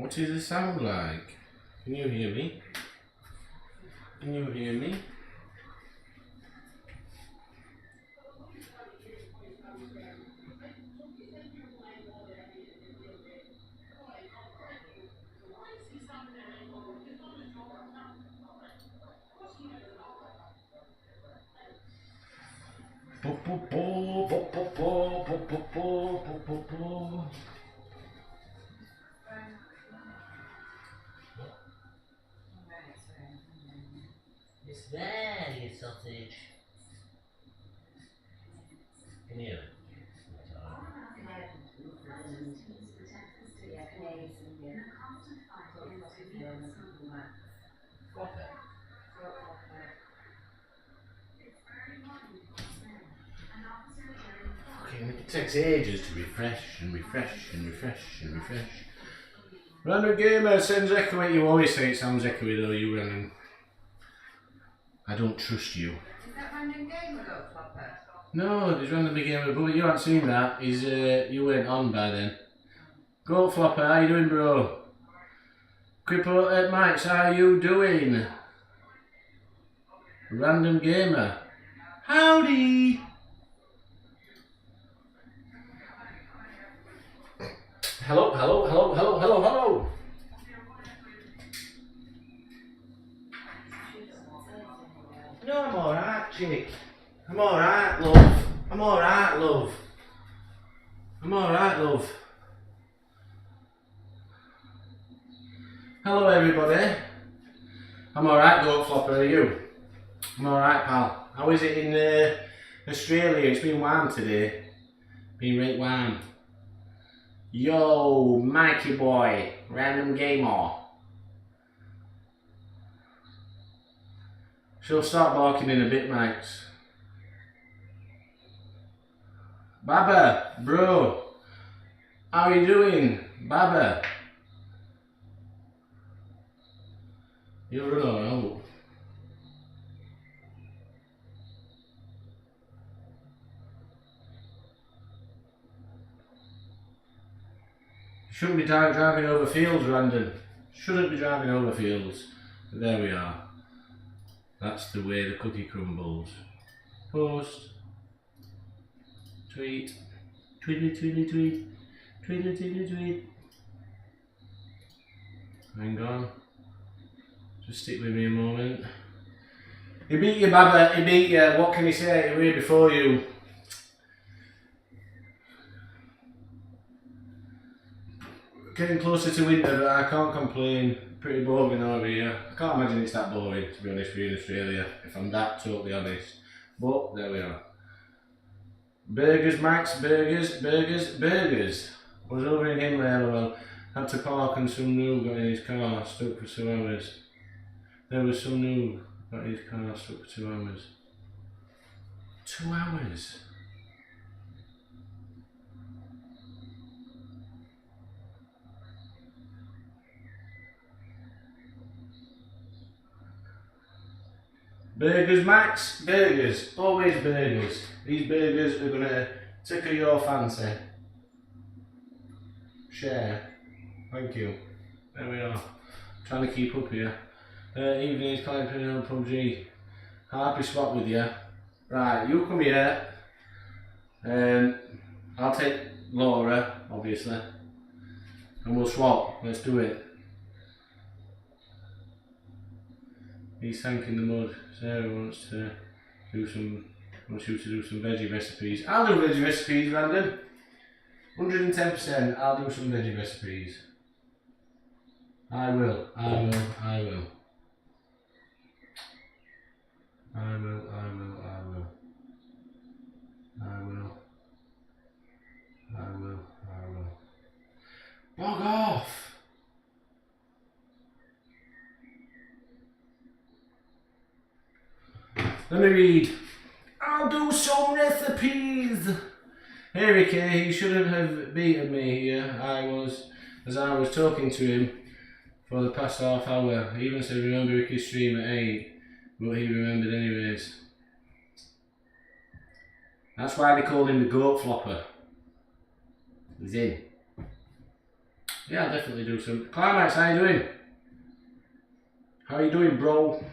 What does it sound like? Can you hear me? Can you hear me? It's there, you sausage. Can you hear it? Okay, it takes ages to refresh and refresh and refresh and refresh. Random gamer sends echoey. You always say it sounds echoey though, you random. I don't trust you. Is that random gamer got flopper? No, there's random gamer, but you haven't seen that. He's you weren't on by then. Goat Flopper, how you doing, bro? Cripple at Mike's, how you doing? Random gamer, howdy. Hello, hello, hello, hello, hello, hello. No, I'm alright, chick. I'm alright, love. I'm alright, love. I'm alright, love. Hello, everybody. I'm alright, Goat Flopper, are you? I'm alright, pal. How is it in Australia? It's been warm today. Been right warm. Yo, Mikey boy, random gamer. She'll start barking in a bit, Mikes. Baba, bro, how are you doing? Baba. You'll run all out. Shouldn't be driving over fields, Randon. Shouldn't be driving over fields. But there we are. That's the way the cookie crumbles. Post. Tweet. Tweetly, tweetly, tweet. Tweetly, tweetly, tweet. Hang on. Just stick with me a moment. He beat you, Baba. He beat you. What can he say? He was here before you. Getting closer to winter, but I can't complain. Pretty boring over here. I can't imagine it's that boring, to be honest with you, in Australia, if I'm that totally honest. But there we are. Burgers, Max, burgers, burgers, burgers. I was over in Himley, lol. Had to park and some noob got in his car, stuck for 2 hours. There was some noob got in his car, stuck for 2 hours. 2 hours? Burgers, Max, burgers, always burgers. These burgers are gonna tickle your fancy. Share, thank you. There we are, trying to keep up here. Evening is climbing on PUBG. Happy swap with you. Right, you come here. I'll take Laura, obviously, and we'll swap. Let's do it. He's thanking the mud. Sarah wants to do some. Wants you to do some veggie recipes. I'll do veggie recipes, Brandon. 110%. I'll do some veggie recipes. I will. I will. I will. I will. I will. I will. I will. I will. I will. Bog off. Let me read. I'll do some recipes. Hey Ricky, he shouldn't have beaten me here. As I was talking to him for the past half hour. He even said remember Ricky's stream at 8, but he remembered anyways. That's why they called him the Goat Flopper. He's in. Yeah, I'll definitely do some. Climax, how you doing? How you doing, bro?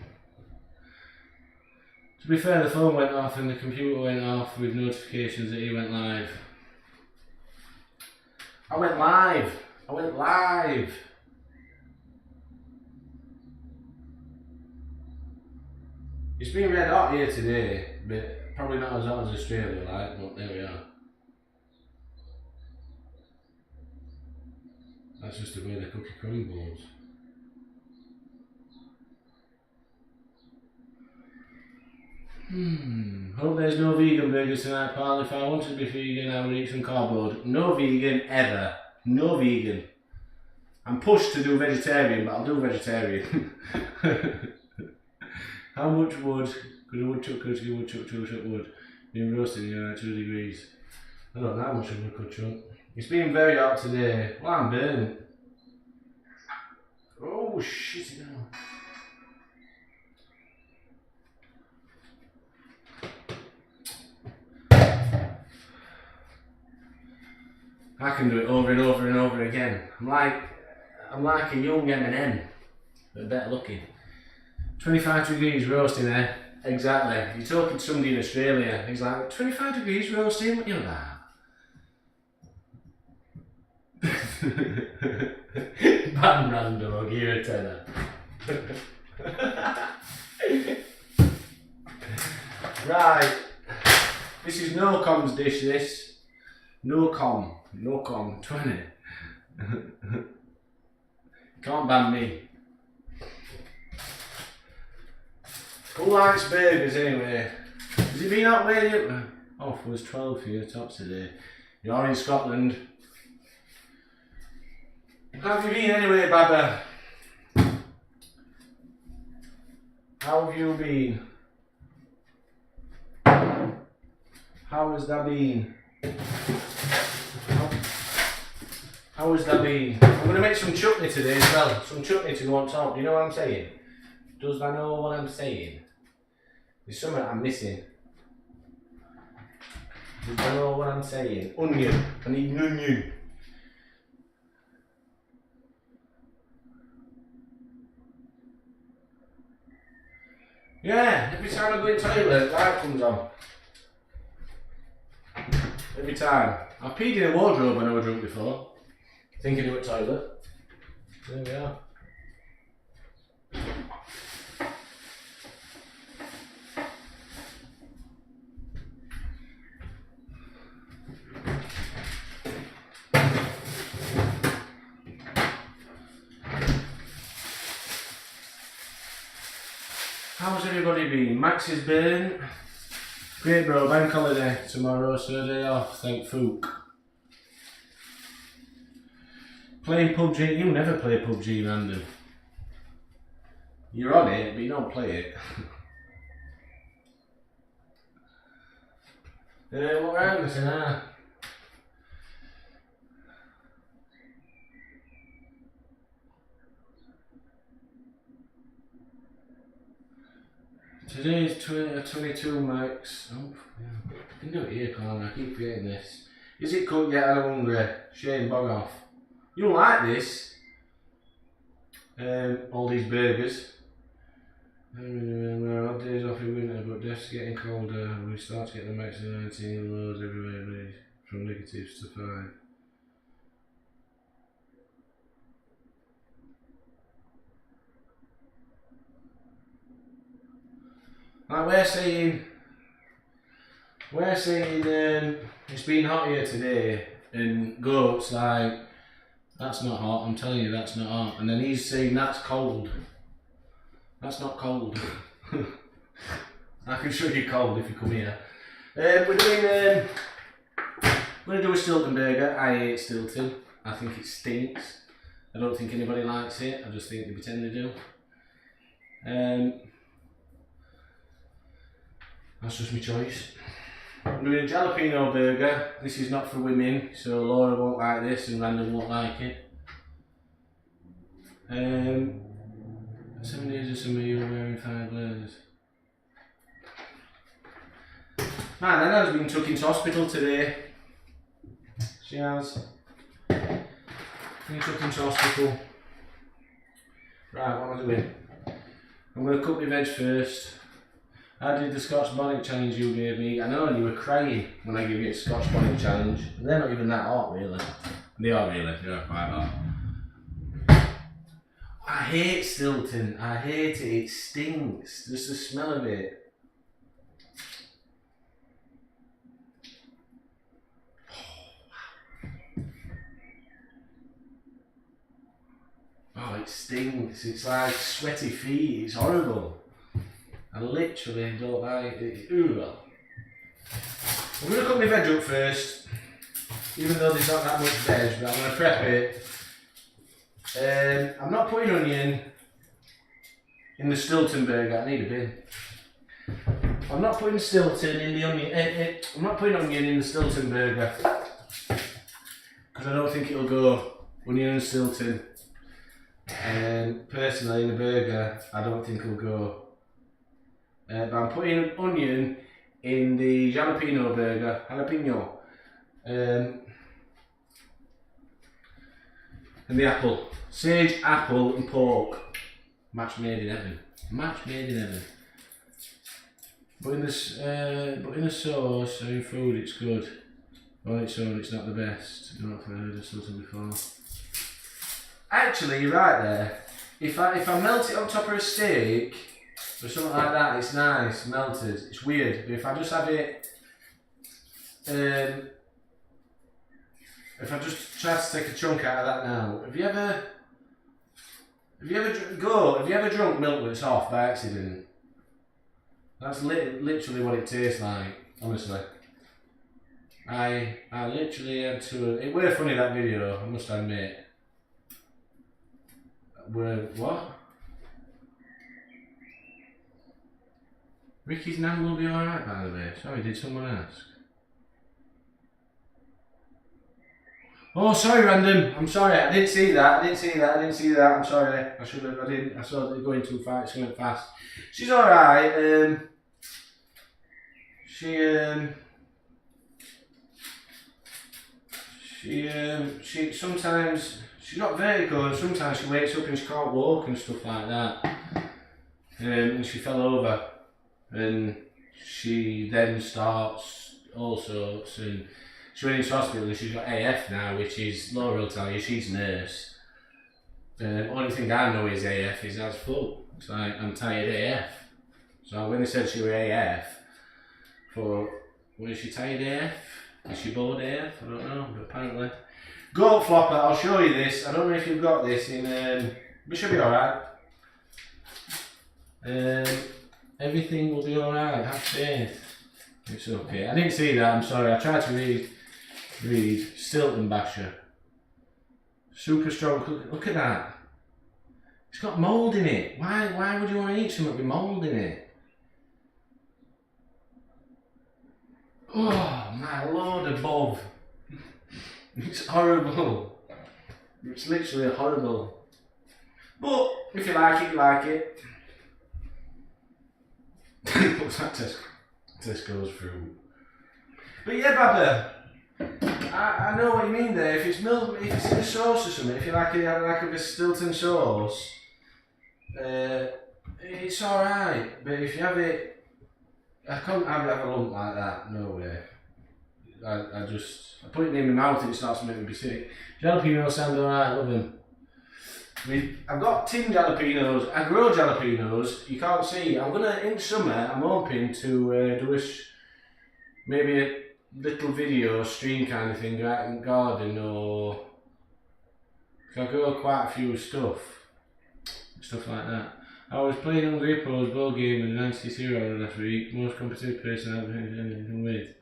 To be fair, the phone went off and the computer went off with notifications that he went live. I went live! I went live! It's been red hot here today, but probably not as hot as Australia, like, but there we are. That's just the way the cookie crumbles. Hope there's no vegan burgers tonight, pal. If I wanted to be vegan, I would eat some cardboard. No vegan, ever. No vegan. I'm pushed to do vegetarian, but I'll do vegetarian. How much wood could a woodchuck cut a woodchuck chuck wood being roasted at 2 degrees? I don't know how much a wood could chuck. It's been very hot today. Well, I'm burnt. Oh shit, no. I can do it over and over and over again. I'm like a young M&M, but better looking. 25 degrees roasting there. Exactly. You're talking to somebody in Australia. He's like, 25 degrees roasting? What are you on about? Ban random, I'll give you a tenner. Right. This is Nocom's dish, this. Nocom 20. Can't ban me. Who likes burgers anyway? Has it been out where you? Off was 12 for your tops today. You're in Scotland. How have you been anyway, Baba? How have you been? How has that been? How has that been? I'm going to make some chutney today as well. Some chutney to go on top. Do you know what I'm saying? Does I know what I'm saying? There's something I'm missing. Does I know what I'm saying? Onion. I need an onion. Yeah, every time I go in the toilet, light comes on. Every time. I've peed in a wardrobe when I was drunk before. Thinking of a toilet. There we are. How's everybody been? Max is burnt. Great bro, bank holiday tomorrow, so day off, thank Fook. Playing PUBG, you never play PUBG random. You're on it, but you don't play it. What round is it now? Today's 22 max. Oh, yeah. I can do it here, can't I? I keep forgetting this. Is it cooked yet? I'm hungry. Shane Bogoff. You don't like this? All these burgers. We're odd days off in winter, but death's getting colder. We start to get the max of 19 lows everywhere, from negatives to 5. Like we're saying it's been hot here today, and Goat's like, that's not hot, I'm telling you that's not hot, and then he's saying that's cold. That's not cold. I can show you cold if you come here. We're going to do a Stilton burger. I hate Stilton. I think it stinks. I don't think anybody likes it, I just think they pretend they do. That's just my choice. I'm doing a jalapeno burger. This is not for women, so Laura won't like this and Randall won't like it. 7 days of summer, you're wearing 5 layers. Man, Anna's been took into hospital today. She has. Finish up into hospital. Right, what am I doing? I'm going to cook my veg first. I did the Scotch bonnet challenge you gave me. I know you were crying when I gave you a Scotch bonnet challenge. They're not even that hot, really. They are really, they are quite hot. I hate Stilton. I hate it. It stinks. Just the smell of it. Oh, it stinks. It's like sweaty feet. It's horrible. I literally don't like it. Ooh. I'm going to cook my veg up first, even though there's not that much veg, but I'm going to prep it. I'm not putting onion in the Stilton burger. I need a bin. I'm not putting Stilton in the onion. I'm not putting onion in the Stilton burger because I don't think it'll go onion and Stilton. Personally, in the burger, I don't think it'll go. But I'm putting onion in the jalapeno burger. Jalapeno. And the apple. Sage, apple and pork. Match made in heaven. Match made in heaven. But in the sauce or in food it's good. On its own it's not the best. I don't know if I've heard of something before. Actually, you're right there. If I melt it on top of a steak or something like that, it's nice, melted. It's weird. But if I just have it, if I just try to take a chunk out of that now, have you ever drunk milk that's off by accident? That's literally what it tastes like, honestly. I literally had to. It were funny, that video, I must admit. What? Ricky's nan will be alright, by the way. Sorry, did someone ask? Oh, sorry, random. I'm sorry. I didn't see that. I'm sorry. I should have. I didn't. I saw it going too fast. It's going fast. She's alright. She sometimes. She's got vertigo and sometimes she wakes up and she can't walk and stuff like that. And she fell over and she then starts all sorts, and she went into hospital and she's got AF now, which is, Laura will tell you, she's a nurse. Only thing I know is AF is as full. It's like, I'm tired AF. So when they said she was AF, was she tired AF? Is she bored AF? I don't know, but apparently. Goat flopper, I'll show you this. I don't know if you've got this in, we should be alright. Everything will be alright, have faith. It's okay. I didn't see that, I'm sorry. I tried to read Stilton Basher. Super strong cookie. Look at that. It's got mould in it. Why would you want to eat something with mould in it? Oh my lord above. It's horrible. It's literally horrible. But if you like it, you like it. What's that Tesco's fruit? But yeah, Baba, I know what you mean there. If it's milk, if it's in a sauce or something, if you like a Stilton sauce, it's alright. But if you have it, I can't have a lump like that. No way. I put it in my mouth and it starts to make me sick. Jalapenos sound alright, love them. I've got tin jalapenos. I grow jalapenos. You can't see. I'm gonna, in summer, I'm hoping to do maybe a little video stream kind of thing out in the garden, or I grow quite a few stuff like that. I was playing on Grippo's ball game in 90-0 last week. Most competitive person I've had anything with.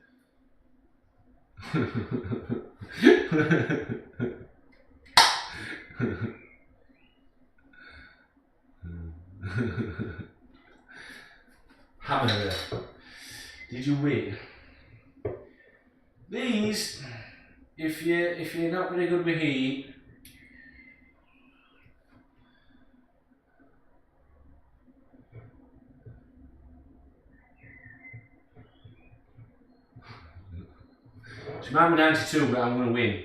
Hammer, did you win? These, if you're not very good with heat, she might be 92, but I'm going to win.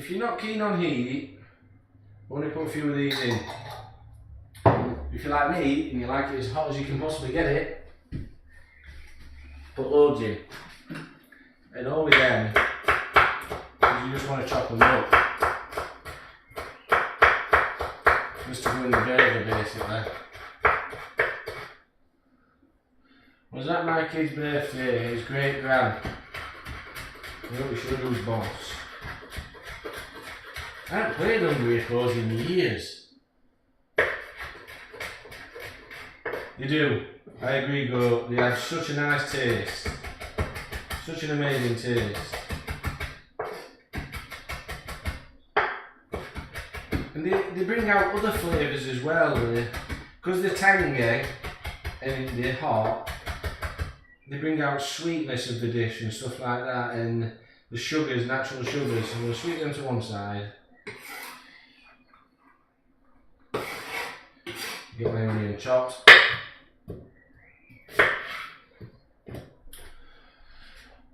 if you're not keen on heat, only put a few of these in. If you're like me and you like it as hot as you can possibly get it, put loads in. And all with them, you just want to chop them up. Just to go in the burger basically. Was that my kid's birthday? His great grand. I hope we should lose boss. I haven't played Hungry Hippos in years. They do. I agree, Go. They have such a nice taste. Such an amazing taste. And they bring out other flavours as well. Because they're tangy and they're hot, they bring out sweetness of the dish and stuff like that, and the sugars, natural sugars. So we'll sweeten them to one side. Get my onion chopped.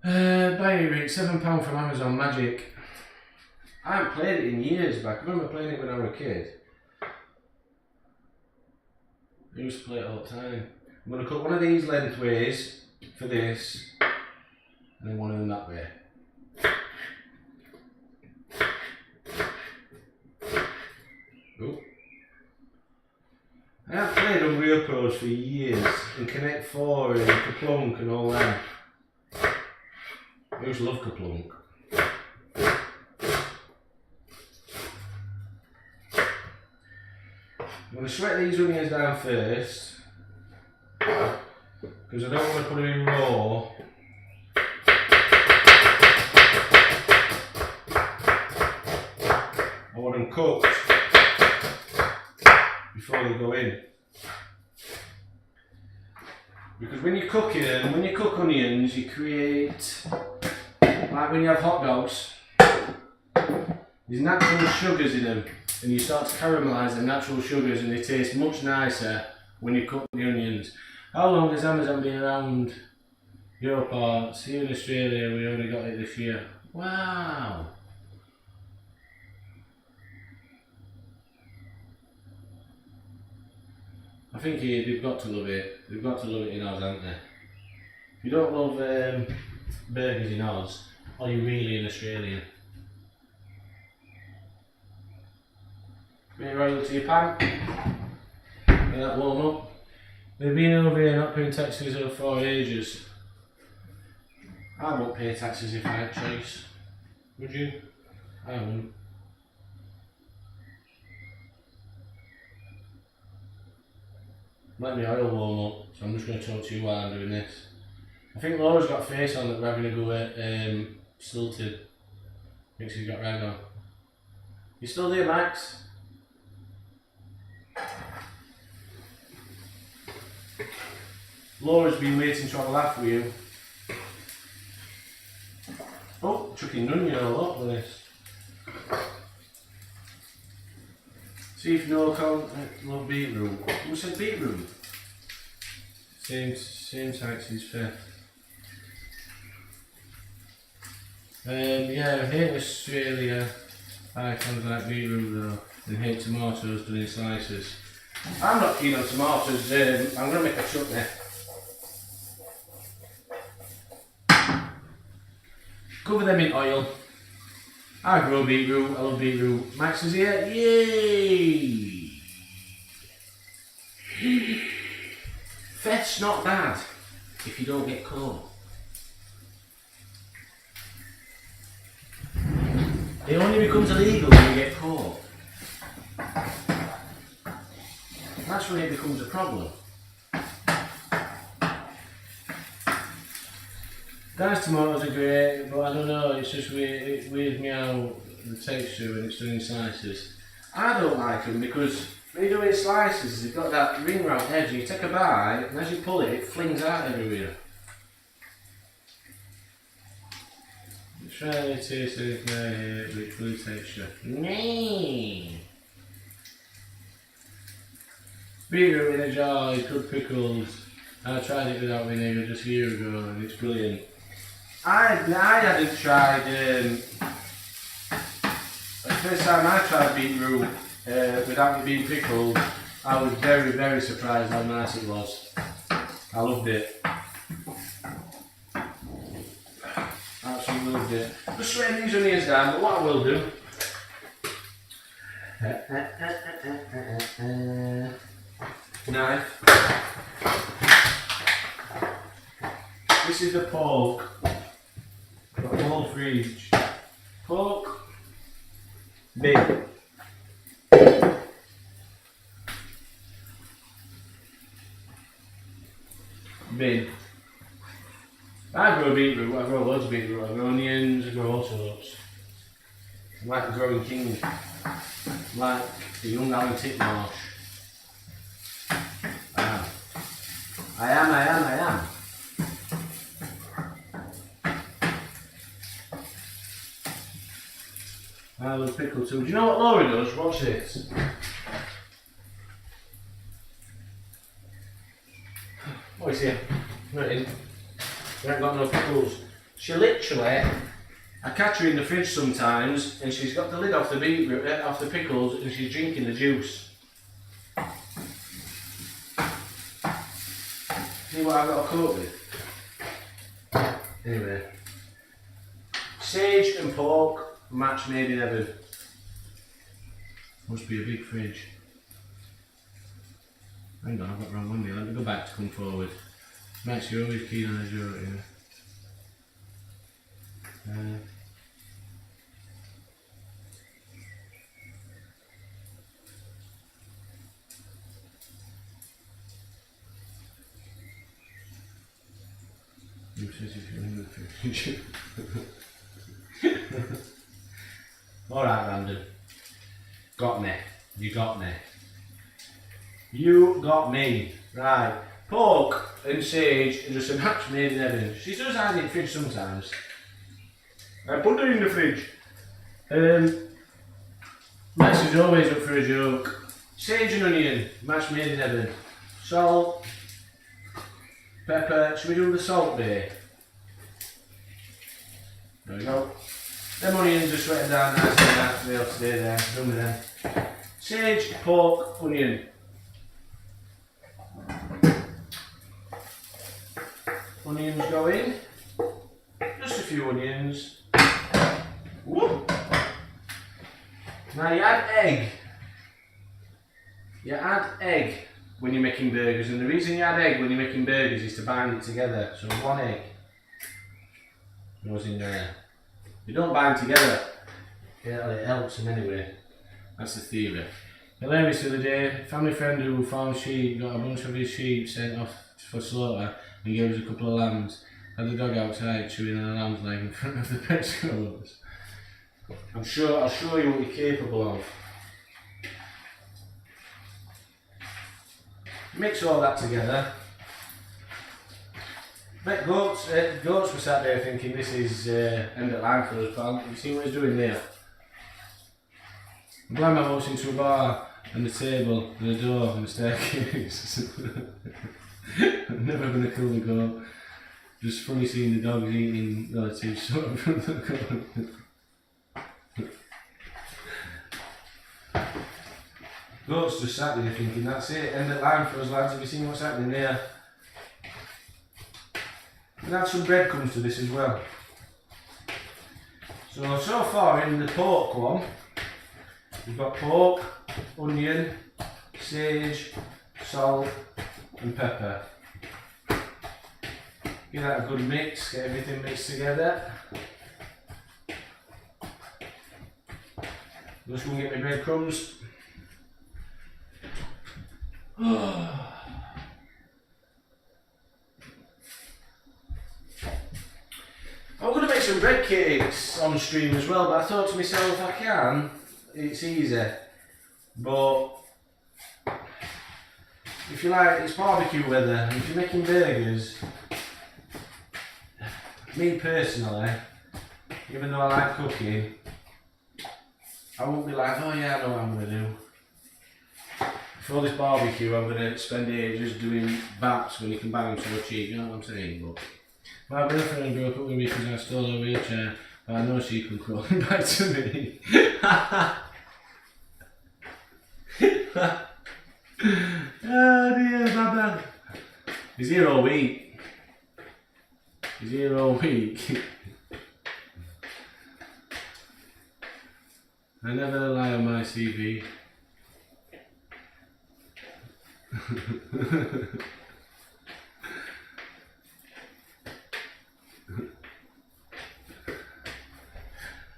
Buy rate £7 from Amazon Magic. I haven't played it in years back. I remember playing it when I was a kid. I used to play it all the time. I'm going to cut one of these lengthways for this, and then one of them that way. Oh. I have played Hungry Hippos for years, and Connect 4 and Kaplunk and all that. I used to love Kaplunk. I'm going to sweat these onions down first, because I don't want to put them in raw. I want them cooked before they go in. Because when you're cooking them, when you cook onions, you create, like when you have hot dogs, there's natural sugars in them, and you start to caramelise the natural sugars, and they taste much nicer when you cook the onions. How long has Amazon been around your parts? Here in Australia, we only got it this year. Wow! I think they've got to love it. They've got to love it in Oz, haven't they? If you don't love burgers in Oz, are you really an Australian? Bit of oil to your pan. Let that warm up. They've been over here not paying taxes for ages. I won't pay taxes if I had choice. Would you? I wouldn't. Let me oil warm up, so I'm just going to talk to you while I'm doing this. I think Laura's got a face on that we're having a go at Stilton. I think she's got rag on. You still there, Max? Laura's been waiting to have a laugh with you. Oh, chucking onion all up with this. See if Nocom love beetroot. Who said beetroot? Same types as fair. Yeah, I hate Australia. I kind of like beetroot though, and hate tomatoes done in slices. I'm not keen on tomatoes. I'm going to make a chutney. Cover them in oil. I grow beetroot, I love beetroot. Max is here, yay! Thefts not bad if you don't get caught. It only becomes illegal when you get caught. That's when it becomes a problem. Guys, tomatoes are great, but I don't know, it's just weird, it weirds me out, the texture when it's done in slices. I don't like them because when you do it in slices, they've got that ring round edge, and you take a bite, and as you pull it, it flings out everywhere. Try to taste anything I hate with blue texture. Nee. Beetroot in a jar is good pickles. I tried it without vinegar just a year ago and it's brilliant. I hadn't tried first time I tried beetroot without it being pickled, I was very, very surprised how nice it was. I loved it. Absolutely loved it. Just sweating these onions down, but what I will do. Knife. This is the pork. Got a whole fridge. Pork. Bin. Bin. I grow beetroot, I grow loads of beetroot, I grow onions, I grow all sorts. I'm like a growing king. I'm like a young Alan Titmarsh. I am. I love pickle too. Do you know what Laura does? Watch this. What is it? Right in. We haven't got no pickles. She literally, I catch her in the fridge sometimes and she's got the lid off the beetroot, off the pickles, and she's drinking the juice. See what I've got to cope with? Anyway. Sage and pork, match made in heaven. Must be a big fridge. Hang on, I've got the wrong one here. Let me go back to come forward. Max, you're always keen on a joke, yeah. Who says if you're in the fridge? Alright, Brandon. Got me. You got me. You got me. Right. Pork and sage and just a match made in heaven. She does hide in the fridge sometimes. I put her in the fridge. Max is always up for a joke. Sage and onion, match made in heaven. Salt, pepper. Should we do the salt bay? There we go. Them onions are sweating down nice and nice to be able to stay there. Done with them. Sage, pork, onion. Onions go in. Just a few onions. Whoop. Now you add egg. You add egg when you're making burgers, and the reason you add egg when you're making burgers is to bind it together. So one egg goes in there. You don't bind together. Yeah, it helps them anyway. That's the theory. Hilarious the other day, family friend who found sheep, got a bunch of his sheep sent off for slaughter and gave us a couple of lambs. Had the dog outside chewing on a lamb's leg in front of the pet stores. I'll show you what you're capable of. Mix all that together. Bet goats were sat there thinking this is end of line for us, pal. You see what he's doing there? I'm blind my horse into a bar and a table and a door and a staircase. I'm never going to kill the goat. Just funny seeing the dogs eating relatives sort of from the goat. Goat's just sat there thinking that's it, end of line for us lads. Have you seen what's happening there? We'll add some breadcrumbs to this as well. So far in the pork one, we've got pork, onion, sage, salt and pepper. Give that a good mix, get everything mixed together. I'm just going to get my breadcrumbs. I'm going to make some bread cakes on stream as well, but I thought to myself, if I can, it's easy. But if you like, it's barbecue weather, and if you're making burgers, me personally, even though I like cooking, I won't be like, oh yeah, I know what I'm going to do. For this barbecue, I'm going to spend ages doing baps when you can bang them so cheap, you know what I'm saying? But my girlfriend broke up with me because I stole her wheelchair, but I know she can crawl back to me. Oh dear, Baba. He's here all week. He's here all week. I never lie on my CV.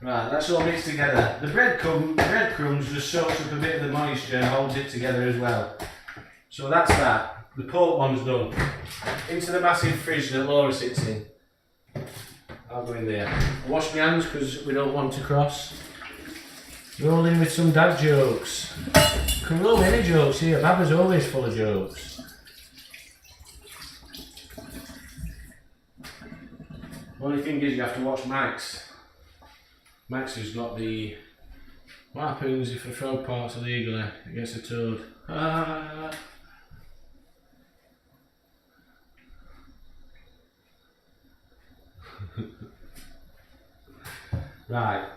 Right, that's all mixed together. The breadcrumbs just soaks up a bit of the moisture and holds it together as well. So that's that. The pork one's done. Into the massive fridge that Laura sits in. I'll go in there. I wash my hands because we don't want to cross. Roll in with some dad jokes. You can roll any jokes here. Baba's always full of jokes. Only thing is you have to watch Max. Max has got the... What happens if a frog parts illegally against a toad? Ah. Right.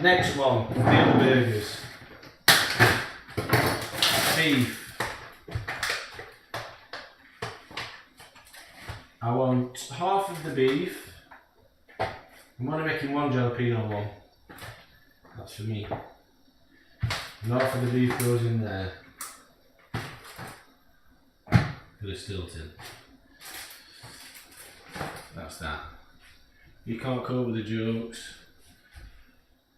Next one, the other burgers. Beef. I want half of the beef. I'm only making one jalapeno one. That's for me. And half of the beef goes in there. For the Stilton. That's that. You can't cope with the jokes.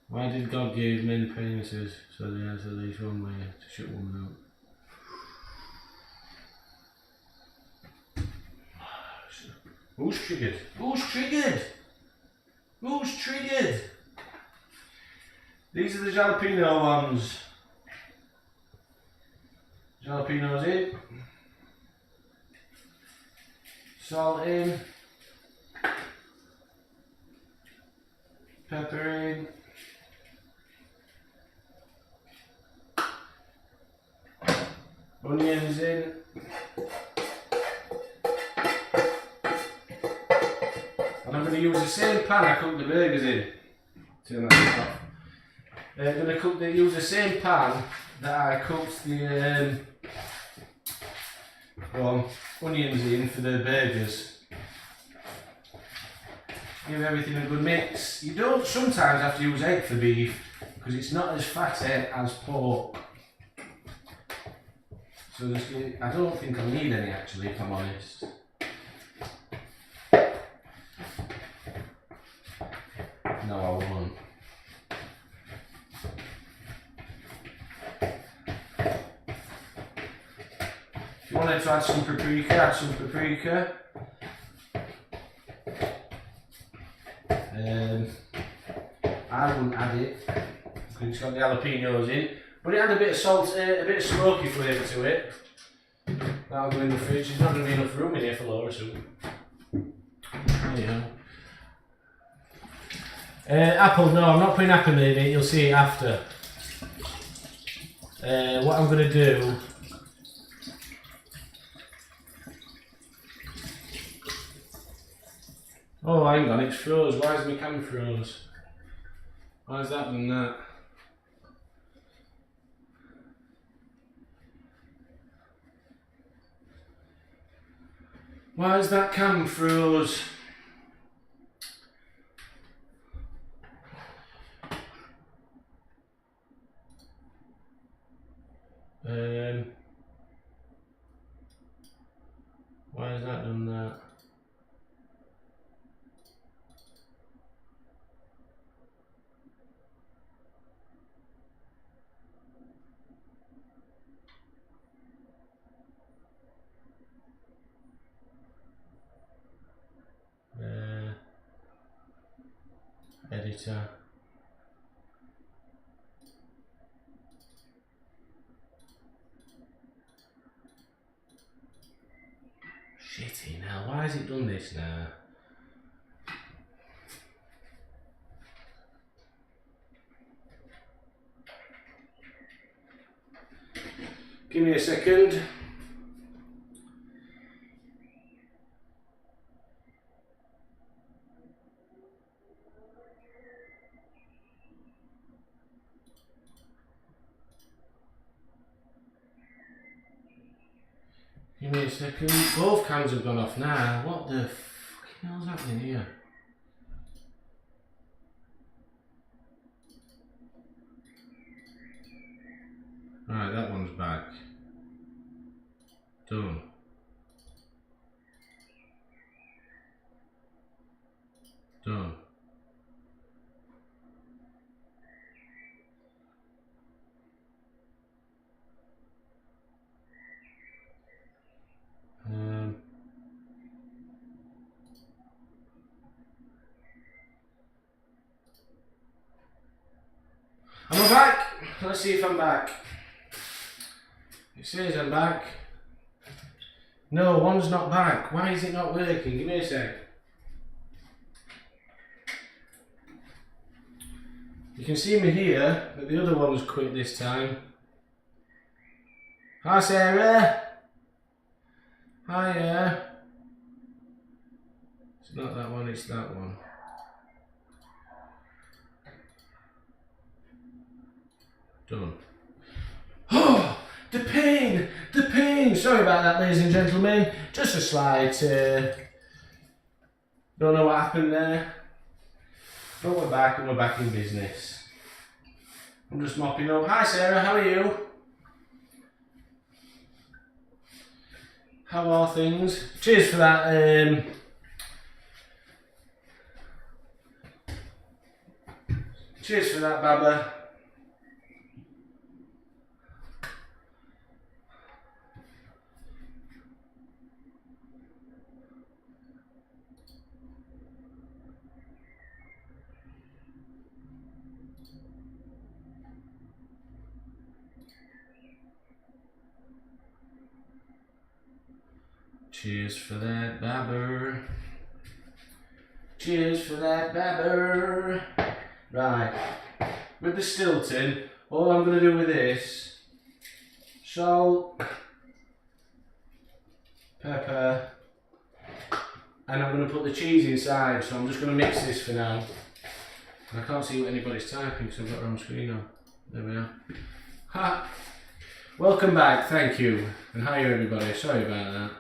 Why did God give men penises? So there's at least one way to shut one out. Who's triggered? Who's triggered? Who's triggered? These are the jalapeno ones. Jalapenos in. Salt in. Pepper in. Onions in. And I'm going to use the same pan I cooked the burgers in. Turn that off. I'm going to use the same pan that I cooked the onions in for the burgers. Give everything a good mix. You don't sometimes have to use egg for beef because it's not as fatty as pork. So I don't think I'll need any actually, if I'm honest. No, I won't. If you wanted to add some paprika, add some paprika. I wouldn't add it because it's got the jalapenos in, but it had a bit of salt, a bit of smoky flavour to it. That'll go in the fridge. There's not going to be enough room in here for Laura, so there you go. Apple, no, I'm not putting apple in it, you'll see it after. What I'm going to do... Oh, hang on, it's froze. Why is my camera froze? Why is that done that? Why is that cam froze? Why has that done that? Editor. Shitty now, why has it done this now? Give me a second. Give me a second. Both cans have gone off now. What the fucking hell's happening here? Right, that one's back. Done. Done. Am I back? Let's see if I'm back. It says I'm back. No, one's not back. Why is it not working? Give me a sec. You can see me here, but the other one's quit this time. Hi Sarah. Hiya. It's not that one, it's that one. Done. Oh, the pain! The pain! Sorry about that, ladies and gentlemen. Just a slight, don't know what happened there. But we're back and we're back in business. I'm just mopping up. Hi Sarah, how are you? How are things? Cheers for that. Cheers for that, Baba. Cheers for that babber. Cheers for that babber. Right, with the Stilton, all I'm going to do with this, salt, pepper, and I'm going to put the cheese inside, so I'm just going to mix this for now. I can't see what anybody's typing because I've got it on screen now. There we are. Ha! Welcome back, thank you, and hi everybody, sorry about that.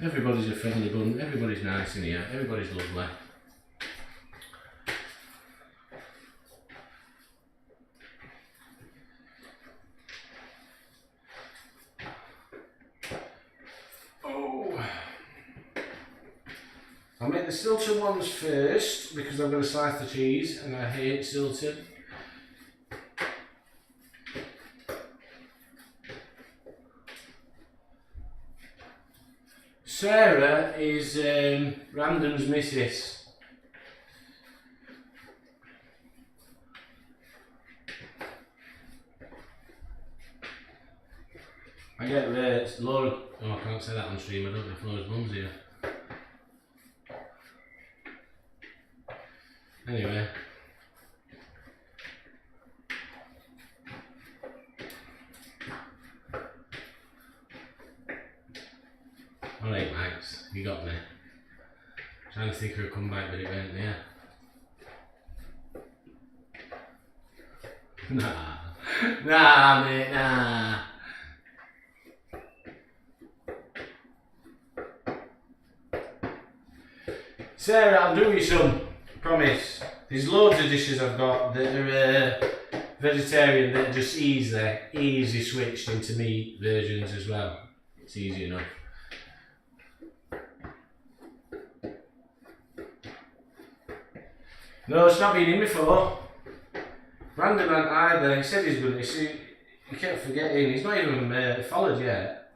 Everybody's a friendly bunch, everybody's nice in here, everybody's lovely. Oh! I'll make the Stilton ones first because I'm going to slice the cheese and I hate Stilton. Sarah is Random's missus. I get Laura. Oh, I can't say that on stream. I don't know if Laura's mum's here. Anyway. Alright, Max, you got me. Trying to think of a comeback, but it went there. Nah, mate, nah. Sarah, I'll do you some, promise. There's loads of dishes I've got that are vegetarian that are just easy switched into meat versions as well. It's easy enough. No, it's not been in before. Brandon hadn't either. He said he's going to. He kept forgetting. He's not even followed yet.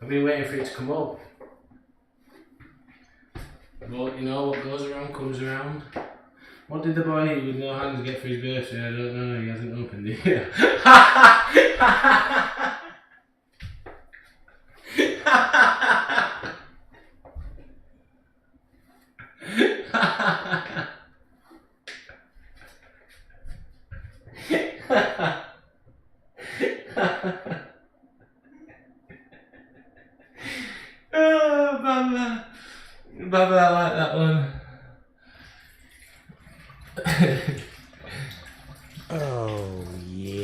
I've been waiting for it to come up. But you know what goes around comes around. What did the boy with no hands get for his birthday? I don't know. He hasn't opened it yet. Oh, Baba. Baba, I like that one. Oh, yeah.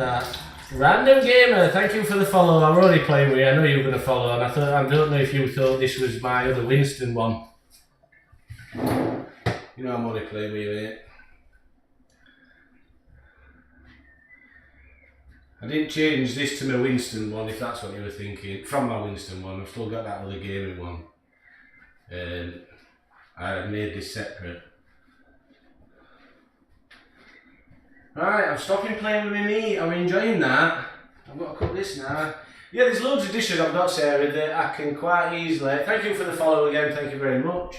that. Random Gamer, thank you for the follow. I'm already playing with you. I know you were going to follow, and I don't know if you thought this was my other Winston one. You know I'm only playing with you, mate. I didn't change this to my Winston one, if that's what you were thinking. From my Winston one, I've still got that other gaming one. I made this separate. Right, I'm stopping playing with my meat. I'm enjoying that. I've got to cook this now. Yeah, there's loads of dishes I've got, Sarah, that I can quite easily. Thank you for the follow again. Thank you very much.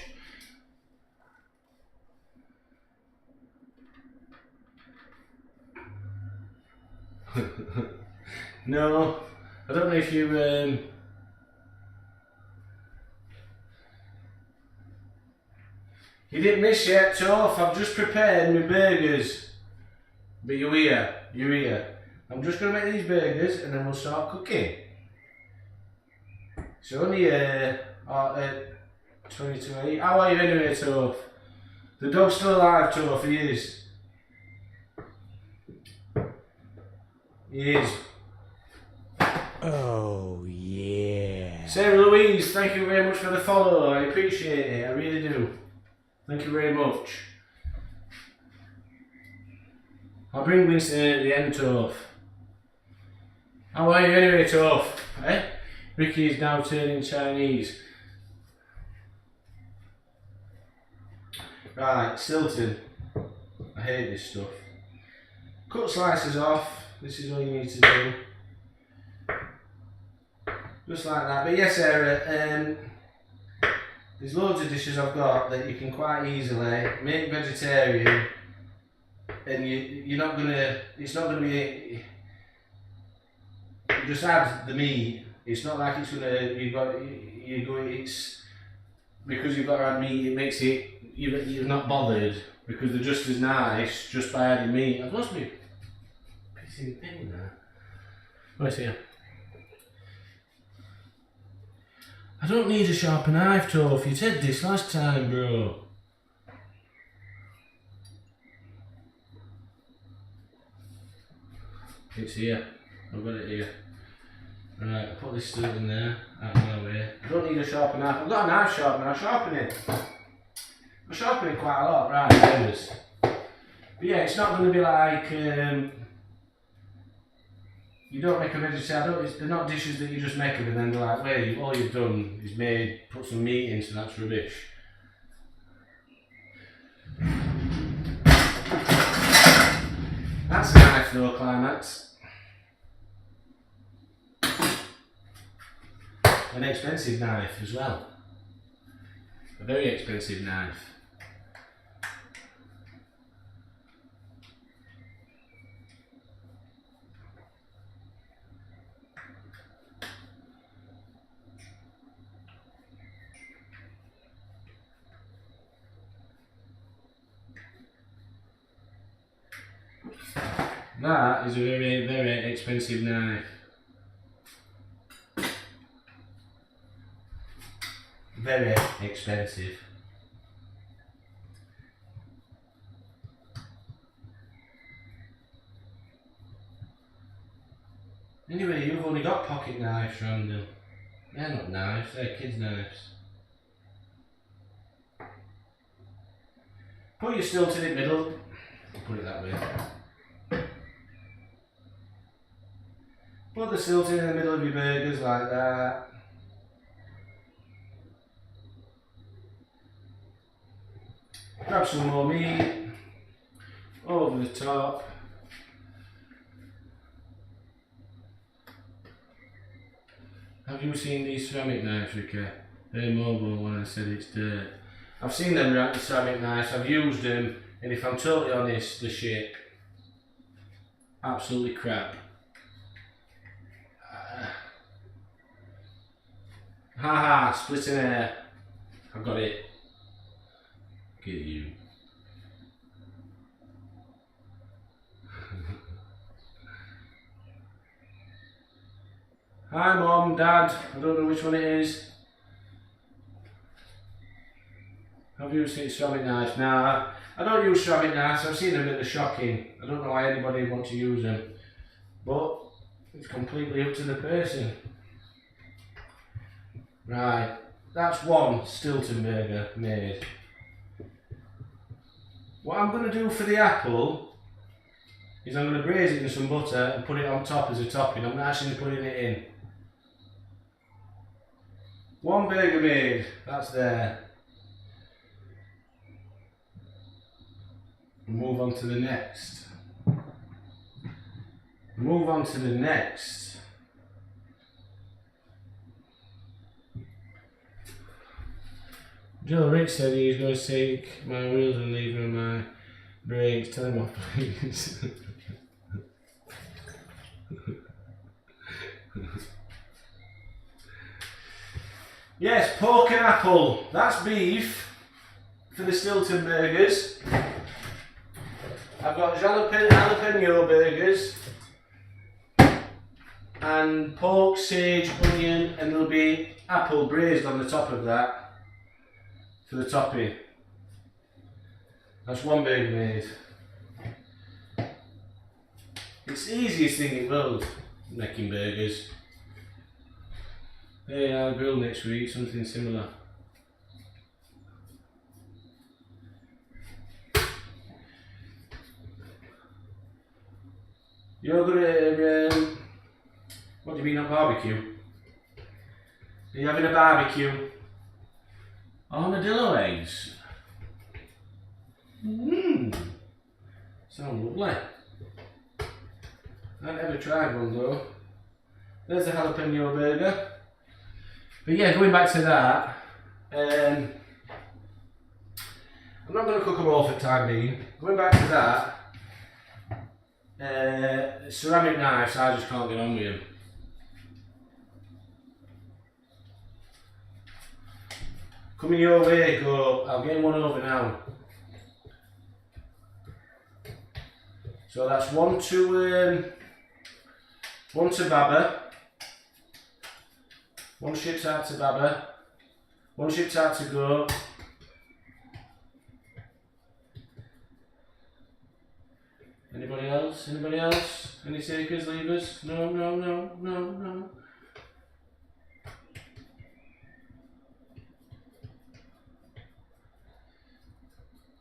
No, I don't know if you. You didn't miss yet, Tough. I've just prepared my burgers. But you're here. I'm just going to make these burgers and then we'll start cooking. It's only 20 to 8. How are you anyway, Tough? The dog's still alive, Tough, he is. He is. Oh, yeah. Sarah Louise, thank you very much for the follow. I appreciate it, I really do. Thank you very much. I'll bring Winston in at the end, Tough. How are you anyway, Tough? Eh? Ricky is now turning Chinese. Right, Stilton. I hate this stuff. Cut slices off. This is all you need to do. Just like that. But yes, Sarah, there's loads of dishes I've got that you can quite easily make vegetarian, and you're not gonna. It's not gonna be. You just add the meat. It's not like it's gonna. It's because you've got to add meat. It makes it. You're not bothered because they're just as nice just by adding meat. I've lost me. Pissing thing there. Where's here? I don't need a sharper knife, Tough. You said this last time, bro. It's here. I've got it here. Right, I'll put this still in there, out of my way. I don't need a sharper knife. I've got a knife sharpener, I'll sharpen it. I sharpen it quite a lot, right, members. But yeah, it's not going to be like, you don't make a vegetarian, they're not dishes that you just make them and then they're like, wait, all you've done is put some meat in, so that's rubbish. That's a knife though, Climax. An expensive knife as well. A very expensive knife. That is a very, very expensive knife. Very expensive. Anyway, you've only got pocket knives around them. They're not knives, they're kids' knives. Put your Stilton in the middle. I'll put it that way. Put the Stilton in the middle of your burgers like that. Grab some more meat over the top. Have you seen these ceramic knives, Ricky? They're mobile when I said it's dirt. I've seen them, right, the ceramic knives, I've used them, and if I'm totally honest, they're shit. Absolutely crap. Haha, splitting hair. I've got it. Get you. Hi Mom, Dad, I don't know which one it is. Have you seen ceramic knives? Nah, I don't use ceramic knives, I've seen them at the shocking. I don't know why anybody would want to use them. but it's completely up to the person. Right, that's one Stilton burger made. What I'm going to do for the apple is I'm going to braise it in some butter and put it on top as a topping. I'm not actually putting it in. One burger made, that's there. Move on to the next. Move on to the next. Joe Rich said he was going to take my wheels and leave me on my brakes. Tell him off, please. Yes, pork and apple. That's beef for the Stilton burgers. I've got jalapeno burgers and pork, sage, onion, and there'll be apple braised on the top of that for the topping. That's one burger made. It's the easiest thing in the world, making burgers. Hey, I'll grill next week, something similar. You're gonna, what do you mean not barbecue? Are you having a barbecue? Armadillo eggs. Sound lovely. I've never tried one though. There's the jalapeno burger. But yeah, going back to that, I'm not going to cook them all for the time being. Going back to that, ceramic knives, I just can't get on with them. Coming your way, go. I'll get one over now. So that's one to Baba. One shipped out to Baba. One shipped out to Go. Anybody else? Anybody else? Any takers, leavers? No, no, no, no, no.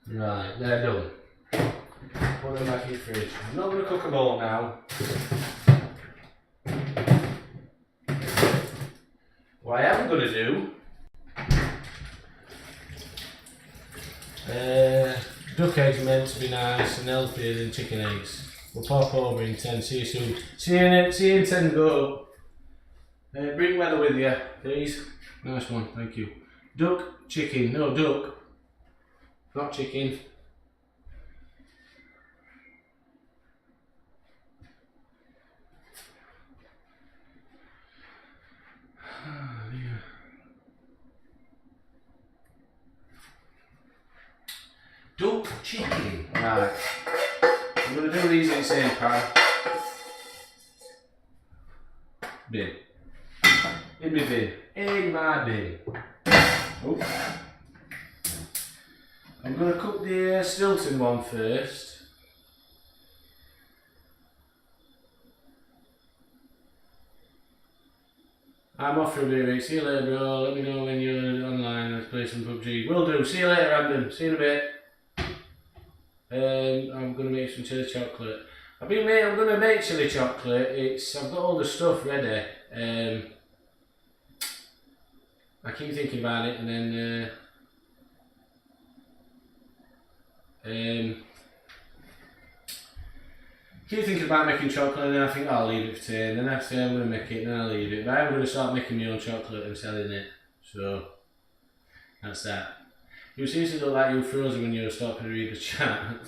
Right, they're done. Put them back in the fridge. I'm not going to cook them all now. What I am going to do, duck eggs are meant to be nice and healthier than chicken eggs. We'll pop over in 10, see you soon. See you in 10, go. Bring weather with you, please. Nice one, thank you. Duck, chicken, no duck, not chicken. Duck chicken. Right. I'm going to do these in the same pan. Bin. In my bin. In my bin. Oh. I'm going to cook the Stilton one first. I'm off for a bit. See you later, bro. Let me know when you're online. Let's play some PUBG. Will do. See you later, Random. See you in a bit. I'm going to make some chili chocolate. I'm going to make chili chocolate. I've got all the stuff ready. I keep thinking about it, and then keep thinking about making chocolate, and then I think I'll leave it for today. And then I say I'm going to make it, and then I'll leave it. But I'm going to start making my own chocolate and selling it. So that's that. You seriously look like you were frozen when you were stopping to read the chat.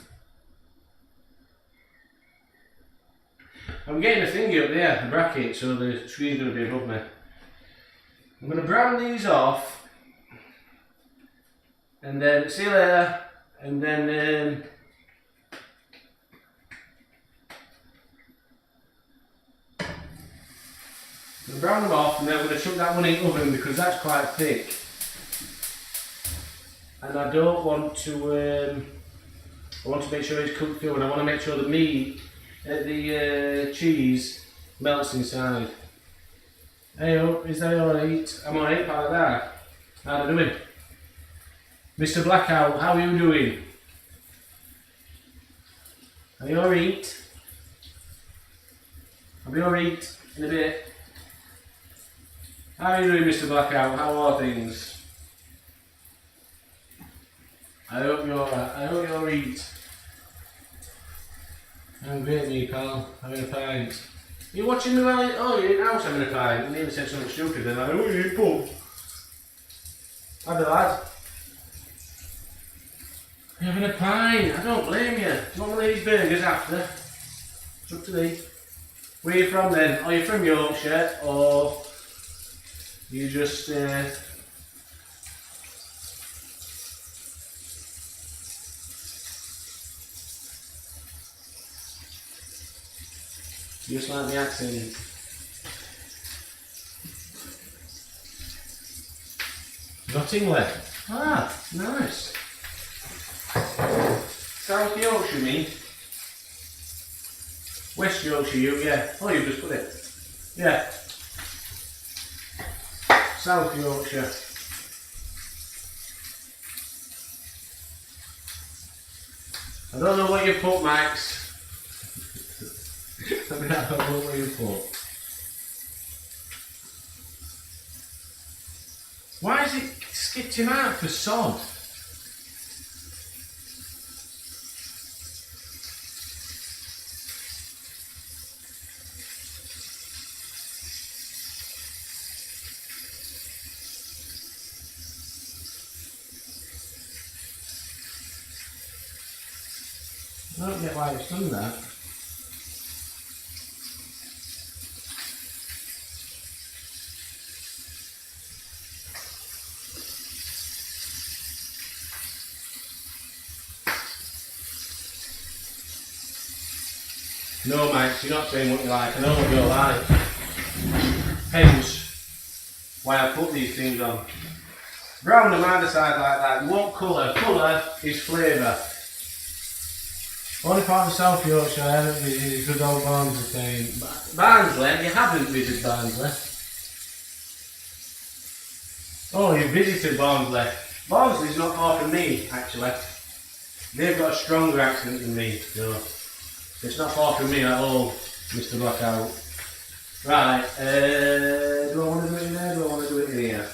I'm getting a thingy up there, a bracket, so the screen's going to be above me. I'm going to brown these off, and then see you later, and then I'm going to brown them off, and then I'm going to chuck that one in the oven because that's quite thick. And I don't want to, I want to make sure it's cooked through, and I want to make sure the meat the cheese melts inside. Hey, is that alright? I'm alright, pal, that. How are you doing? Mr. Blackout, how are you doing? Are you alright? I'll be alright in a bit. How are you doing, Mr. Blackout? How are things? I hope you're alright. I hope you're alright. I'm great, me pal. Having a pint. You watching me while you're in the house having a pint? You nearly said something stupid then. Oh, you pub. Have a lad. You're having a pint. I don't blame you. Do you want one of these burgers after? It's up to thee. Where are you from then? Are you from Yorkshire or you just just like the accent? Nottingham. Ah, nice. South Yorkshire, me. West Yorkshire, you, yeah. Oh, you just put it. Yeah. South Yorkshire. I don't know what you put, Max. I mean, I don't know what you put. Why has it skipped him out for sod? I don't get why it's done that. No, Max, you're not saying what you like. I know what you like. Hence why I put these things on. Brown them either side like that. You want colour. Colour is flavour. Only part of South Yorkshire I haven't visited is good old Barnsley saying. Barnsley? You haven't visited Barnsley? Oh, you visited Barnsley. Barnsley's not far from me, actually. They've got a stronger accent than me, so it's not far from me at all, Mr. Blackout. Right, do I want to do it in there? Do I want to do it in here?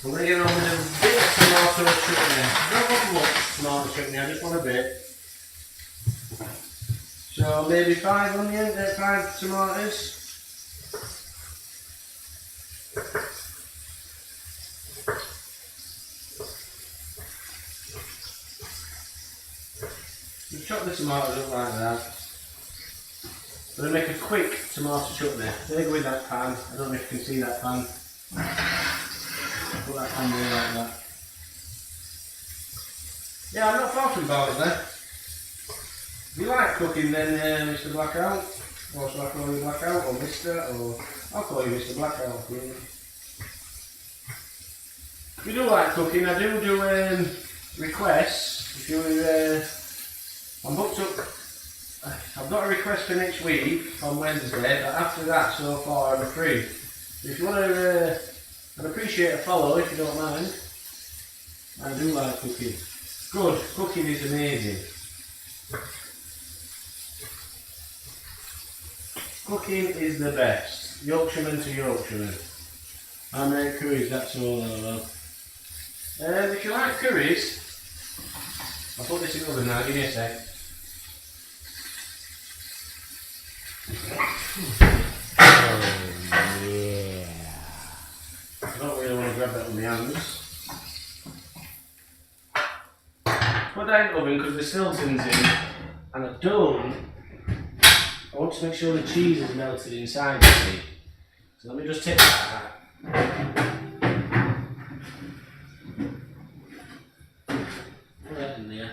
I'm going to get on with a bit of tomato chutney. I don't want much tomato chutney, I just want a bit. So maybe 5 onions, 5 tomatoes. You chop the tomatoes up like that. I'm going to make a quick tomato chutney. There go with that pan. I don't know if you can see that pan. Put that pan there like that. Yeah, I'm not far from Barnsley. If you like cooking then Mr. Blackout, or shall I call you Blackout, or Mr, or I'll call you Mr. Blackout. Really. If you do like cooking, I do requests. If you I'm booked up. I've got a request for next week on Wednesday, but after that, so far, I'm free. If you want to, I'd appreciate a follow if you don't mind. I do like cooking. Good, cooking is amazing. Cooking is the best. Yorkshireman to Yorkshireman. I make curries, that's all I love. If you like curries, I'll put this in the oven now, give me a sec. Oh, yeah. I don't really want to grab that with my hands. Put that in the oven because the Stilton's in, and I want to make sure the cheese is melted inside, you see. So let me just take that out. Put that in there.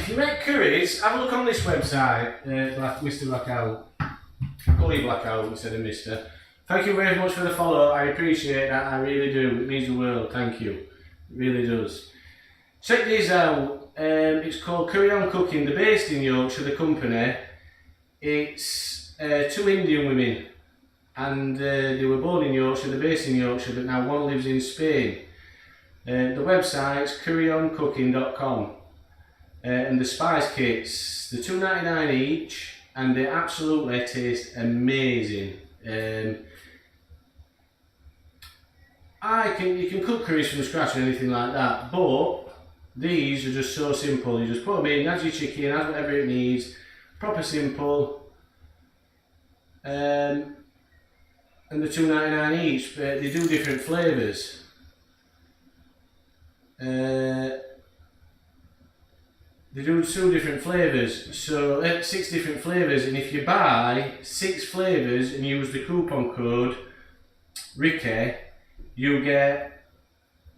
If you make curries, have a look on this website, Mr. Blackout. Call you Blackout instead of Mr. Thank you very much for the follow. I appreciate that. I really do. It means the world. Thank you. It really does. Check these out. it's called Curry On Cooking. They're based in Yorkshire, the company. It's 2 Indian women, and they were born in Yorkshire, they're based in Yorkshire, but now one lives in Spain. The website's curryoncooking.com, and the spice kits, they're $2.99 each, and they absolutely taste amazing. You can cook curries from scratch or anything like that, but these are just so simple. You just put them in, add your chicken, add whatever it needs, proper simple. And they're $2.99 each, but they do different flavours. They do 2 different flavours, so 6 different flavours, and if you buy 6 flavours and use the coupon code Ricky, you get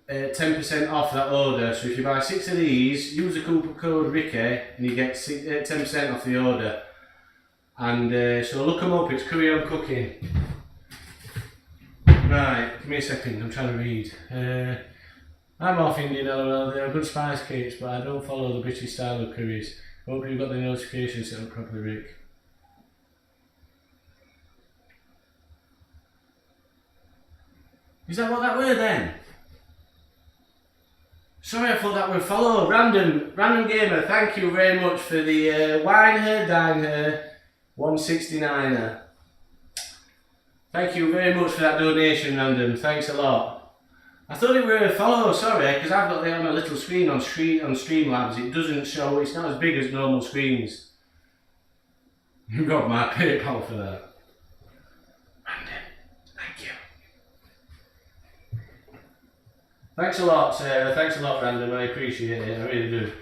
10% off that order. So if you buy 6 of these, use the coupon code Ricky and you get 10% off the order. And so look them up, it's Curry On Cooking. Right, give me a second, I'm trying to read. I'm off Indian LOL, they're good spice cakes, but I don't follow the British style of curries. Hope you've got the notifications set up properly, Rick. Is that what that were then? Sorry, I thought that were follow. Random gamer, thank you very much for the wine her, dine her, 169er. Thank you very much for that donation, Random. Thanks a lot. I thought it were a follow, sorry, because I've got it on a little screen on Streamlabs. It doesn't show, it's not as big as normal screens. You got my PayPal for that. Random, thank you. Thanks a lot, Sarah. Thanks a lot, Random. I appreciate it. I really do.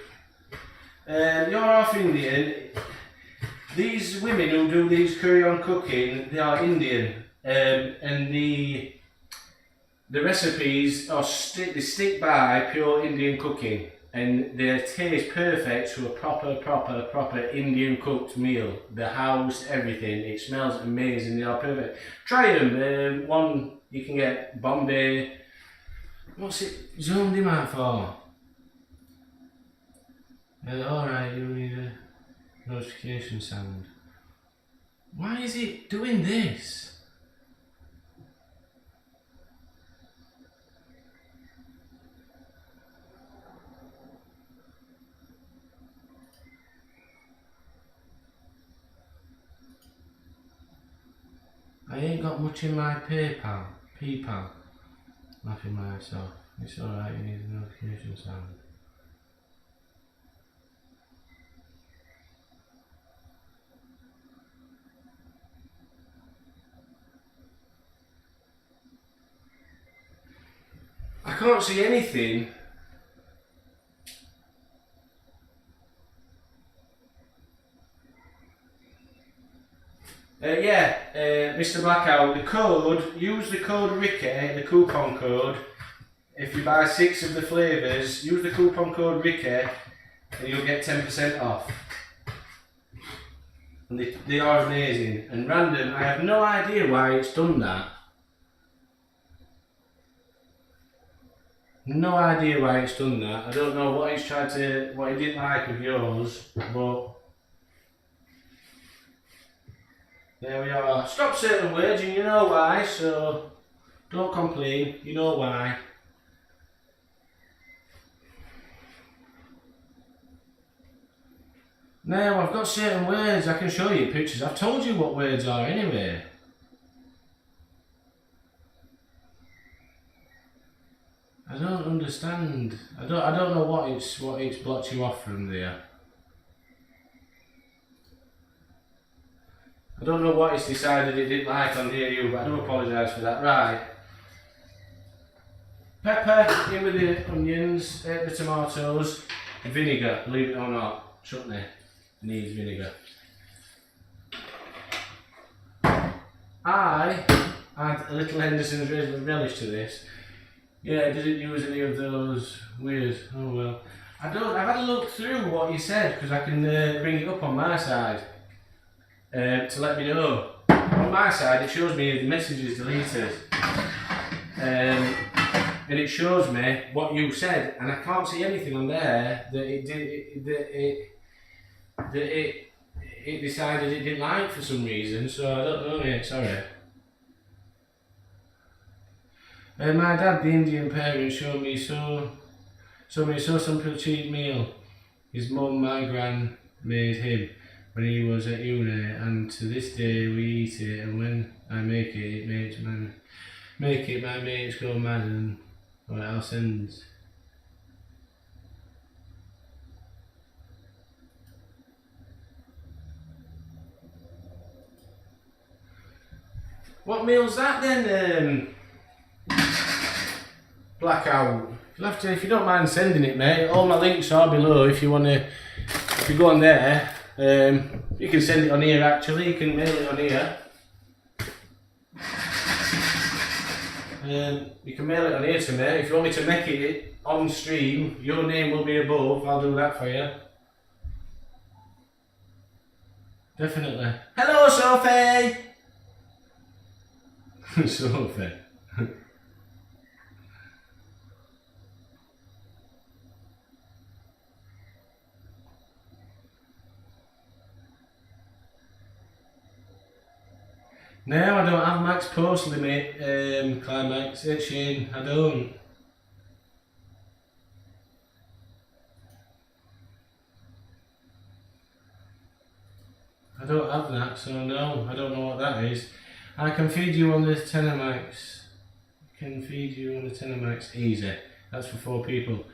You're off Indian. These women who do these Curry On Cooking, they are Indian, and the recipes are they stick by pure Indian cooking, and they taste perfect to a proper Indian cooked meal. The house, everything. It smells amazing. They are perfect. Try them. One you can get Bombay. What's it zoomed him out for? Alright, you need a notification sound. Why is it doing this? I ain't got much in my PayPal. Laughing myself. It's alright, you need a notification sound. I can't see anything. Mr. Blackout, the code, use the code Ricky, the coupon code. If you buy 6 of the flavours, use the coupon code Ricky and you'll get 10% off. And they are amazing. And Random, I have no idea why it's done that. No idea why it's done that. I don't know what it didn't like of yours, but there we are. Stop certain words and you know why, so don't complain, you know why. Now I've got certain words, I can show you pictures. I've told you what words are anyway. I don't understand. I don't know what it's blocked you off from there. I don't know what it's decided it didn't like on here, you, but I do apologise for that. Right. Pepper in with the onions, the tomatoes, vinegar, believe it or not. Chutney needs vinegar. I add a little Henderson's relish to this. Yeah, I didn't use any of those weird, oh well. I've had a look through what you said, because I can bring it up on my side. To let me know. On my side it shows me the messages deleted. and it shows me what you said, and I can't see anything on there that it decided it didn't like for some reason. So I don't know, mate. Sorry. My dad, the Indian parent, showed me so simple cheap meal. His mum, my gran, made him when he was at uni, and to this day we eat it. And when I make it, my mates go mad, and what else ends. What meal's that then? Blackout. You'll have to, if you don't mind sending it, mate. All my links are below. If you go on there, you can send it on here. Actually, you can mail it on here. You can mail it on here to me. If you want me to make it on stream, your name will be above. I'll do that for you. Definitely. Hello, Sophie. Sophie. No, I don't have max post limit, Climax, Shane, I don't. I don't have that, so no, I don't know what that is. I can feed you on the tenner max. Can feed you on the tenner max, easy. That's for 4 people.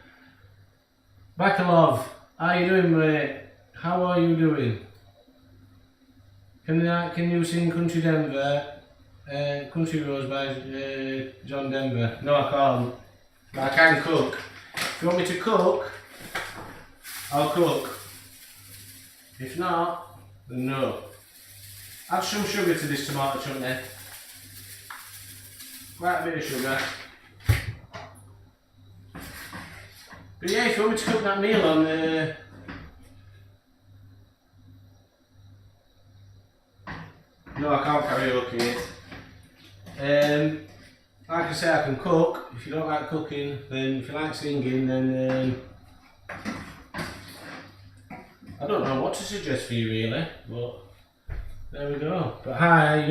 Bakalov, how are you doing, mate? How are you doing? Can you sing Country Denver, Country Rose by John Denver? No, I can't. But I can cook. If you want me to cook, I'll cook. If not, then no. Add some sugar to this tomato chutney. Quite a bit of sugar. But yeah, if you want me to cook that meal on no, I can't karaoke it. Like I say, I can cook. If you don't like cooking, then if you like singing, then I don't know what to suggest for you really, but there we go. But hi, how you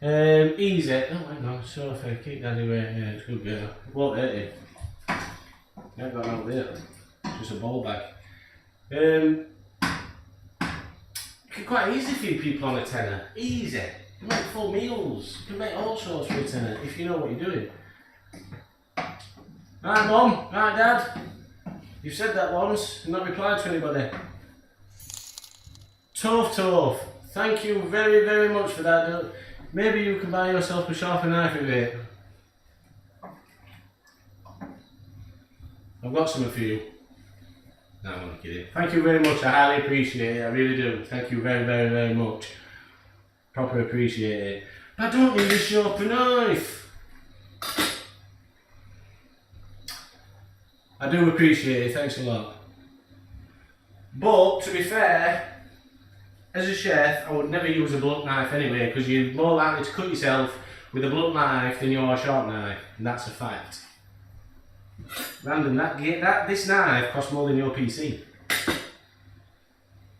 doing? Easy. Oh, hang on, Sophie, keep daddy waiting. Yeah, it's good girl. It won't hurt you. You ain't got no there. It's just a ball bag. You can quite easily feed people on a tenner. Easy. You can make full meals. You can make all sorts for a tenner if you know what you're doing. Right, Mum. Right, Dad. You've said that once and not replied to anybody. Toph. Thank you very, very much for that. Maybe you can buy yourself a sharper knife with it. I've got some for you. No, I'm not kidding. Thank you very much. I highly appreciate it. I really do. Thank you very, very, very much. Proper appreciate it. But I don't need a sharper knife. I do appreciate it. Thanks a lot. But to be fair, as a chef, I would never use a blunt knife anyway, because you're more likely to cut yourself with a blunt knife than you're a sharp knife, and that's a fact. Random, this knife costs more than your PC.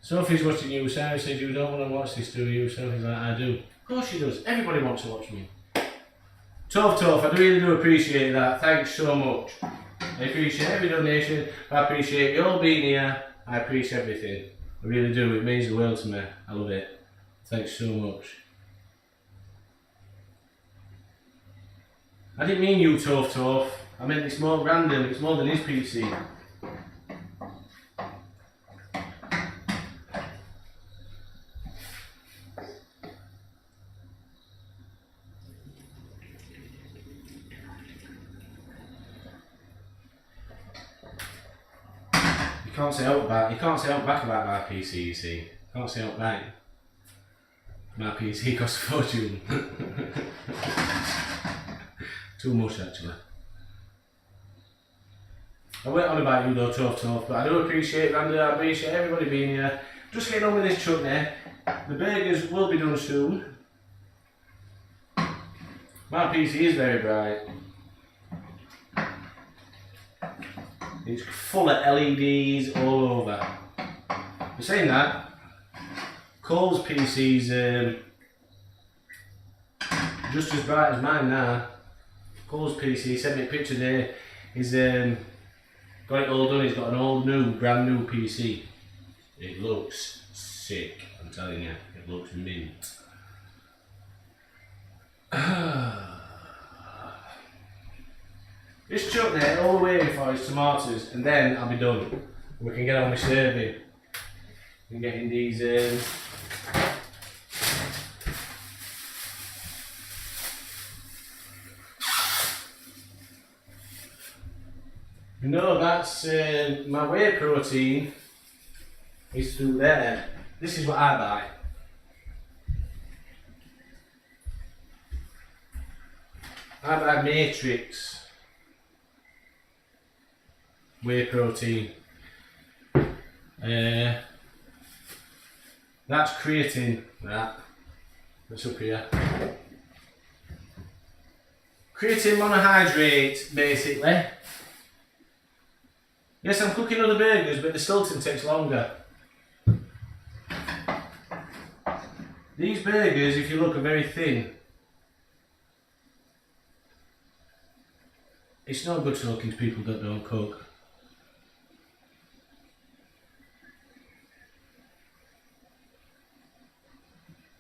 Sophie's watching you. Sarah said you don't want to watch this, do you? Sophie's like, I do. Of course she does. Everybody wants to watch me. Toph, I really do appreciate that. Thanks so much. I appreciate every donation. I appreciate you all being here. I appreciate everything. I really do. It means the world to me. I love it. Thanks so much. I didn't mean you, Toph. I meant it's more random. It's more than his PC. You can't say out back about my PC, you see. You can't say out back. My PC costs a fortune. Too much actually. I went on about you though, Toph, but I do appreciate Randy, I appreciate everybody being here. Just getting on with this chutney. The burgers will be done soon. My PC is very bright. It's full of LEDs all over. But saying that, Cole's PC's just as bright as mine now. Cole's PC sent me a picture there. He's got it all done. He's got an all new, brand new PC. It looks sick, I'm telling you. It looks mint. Just chuck there all the way for his tomatoes, and then I'll be done. We can get on with serving. And getting these you know, that's my whey protein is through there. This is what I buy. I buy Matrix whey protein. That's creatine. That's up here. Creatine monohydrate, basically. Yes, I'm cooking other burgers, but the Stilton takes longer. These burgers, if you look, are very thin. It's not good talking to people that don't cook.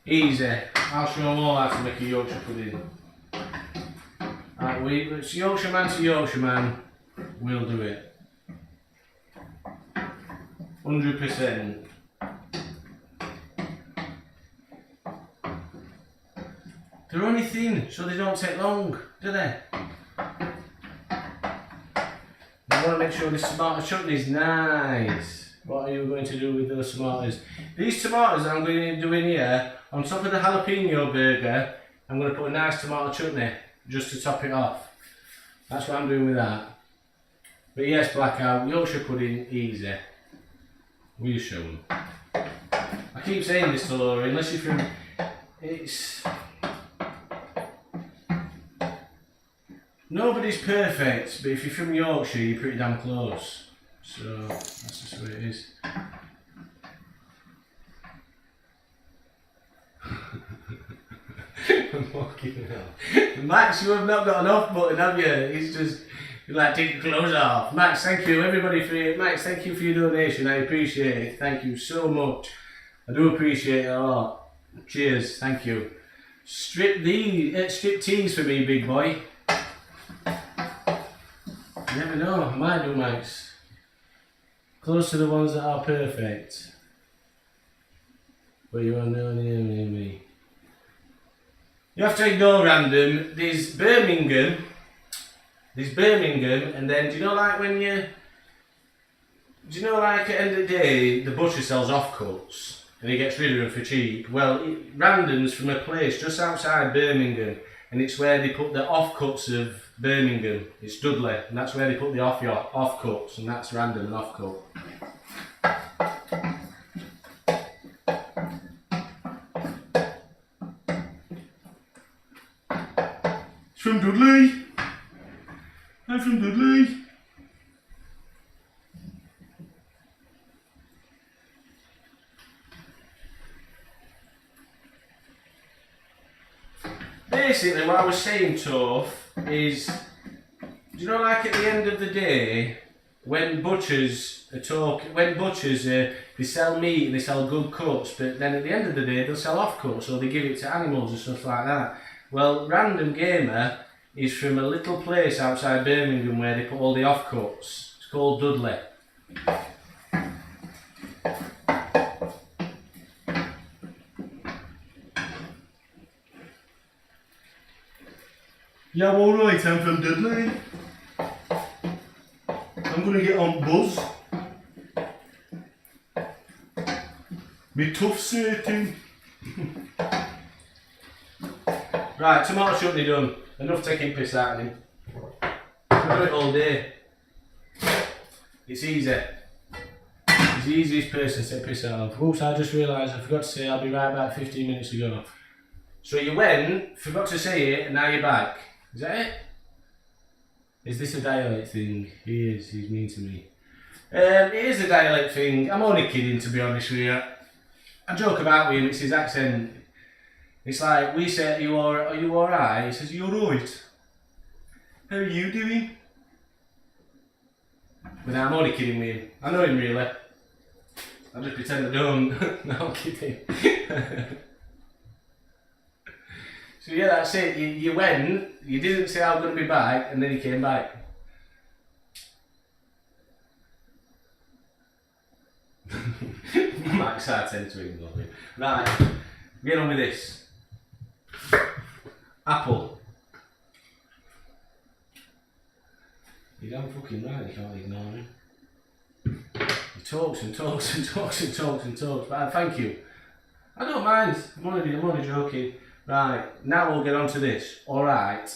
Easy. I'll show them all how to make a Yorkshire pudding. Right, it's Yorkshire man to Yorkshire man. We'll do it. 100%. They're only thin, so they don't take long, do they? I want to make sure this tomato chutney is nice. What are you going to do with those tomatoes? These tomatoes I'm going to do in here, on top of the jalapeno burger, I'm going to put a nice tomato chutney just to top it off. That's what I'm doing with that. But yes, Blackout, Yorkshire pudding, easy. Will you show them? I keep saying this to Laura, unless you're from... It's... Nobody's perfect, but if you're from Yorkshire, you're pretty damn close. So, that's just what it is. I'm walking out. Max, you have not got an off button, have you? It's just, you like take your clothes off. Max, thank you everybody for your, Max, thank you for your donation. I appreciate it. Thank you so much. I do appreciate it a lot. Cheers, thank you. Strip tease for me, big boy. You never know, I might do, Max. Close to the ones that are perfect. But you are nowhere near me. You have to ignore random. There's Birmingham, and then do you know like when you... Do you know like at the end of the day, the butcher sells offcuts and he gets rid of them for cheap? Well, Random's from a place just outside Birmingham, and it's where they put the offcuts of Birmingham. It's Dudley, and that's where they put the offcuts, and that's Random and offcut. It's from Dudley. I'm from Dudley. Basically, what I was saying, Toph, is, do you know, like at the end of the day, when butchers they sell meat and they sell good cuts, but then at the end of the day they'll sell off cuts, or they give it to animals and stuff like that. Well, Random Gamer is from a little place outside Birmingham where they put all the off cuts. It's called Dudley. Yeah, alright, I'm from Dudley. I'm gonna get on Buzz. Me tough certain. Right, tomato chutney done. Enough taking piss out of him. I've done it all day. It's easy. He's the easiest person to take piss out of. Oops, I just realised I forgot to say I'll be right back 15 minutes ago. So you went, forgot to say it, and now you're back. Is that it? Is this a dialect thing? He is, he's mean to me. It is a dialect thing. I'm only kidding, to be honest with you. I joke about with him, it's his accent. It's like, we say, are you alright? He says, you're right. How are you doing? But I'm only kidding with him. I know him really. I just pretend I don't. No, I'm kidding. So yeah, that's it. You went, you didn't say I'm going to be back, and then you came back. Max, I tend to ignore him. Right, get on with this. Apple. You're damn fucking right, you can't ignore him. He talks and talks and talks and talks and talks, but thank you. I don't mind, I'm only joking. Right, now we'll get on to this. Alright,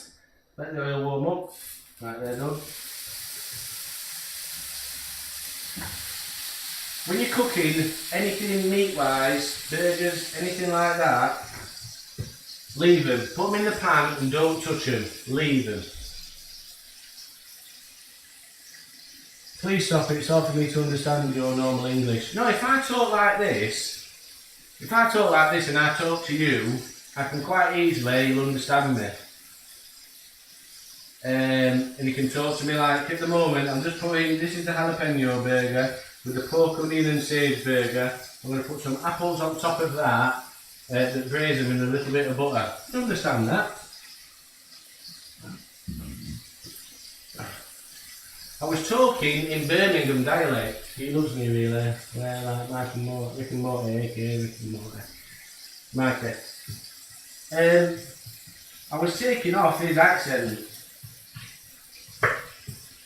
let the oil warm up. Right, there done. When you're cooking anything meat-wise, burgers, anything like that, leave them. Put them in the pan and don't touch them. Leave them. Please stop it, it's hard for me to understand your normal English. No, if I talk like this and I talk to you, I can quite easily, you'll understand me. And you can talk to me like, at the moment, I'm just putting, this is the jalapeno burger with the pork, onion and sage burger. I'm going to put some apples on top of that, that braise them in a little bit of butter. You understand that? I was talking in Birmingham dialect. He loves me really. Well, like Rick and Morty, aka Rick and Morty. Mikey. I was taking off his accent.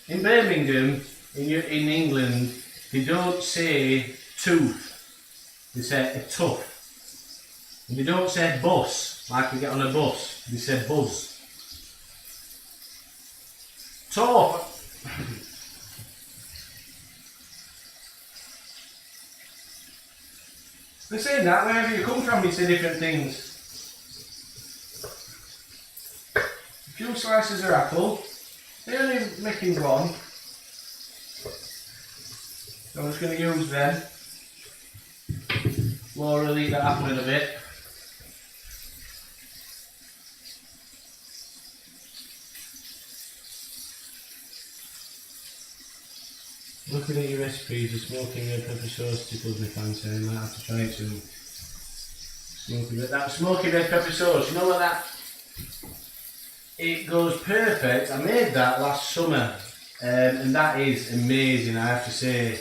In Birmingham, in England, they don't say tooth. They say a tough. And they don't say bus, like you get on a bus. They say buzz. Tough. They're saying that wherever you come from, you say different things. A few slices of apple. They're only making one. So I'm just going to use them. Laura will eat that apple in a bit. Looking at your recipes, the smoking red pepper sauce tickles me fancy. I might have to try it soon. That smoky red pepper sauce, you know what that? It goes perfect. I made that last summer, and that is amazing. I have to say,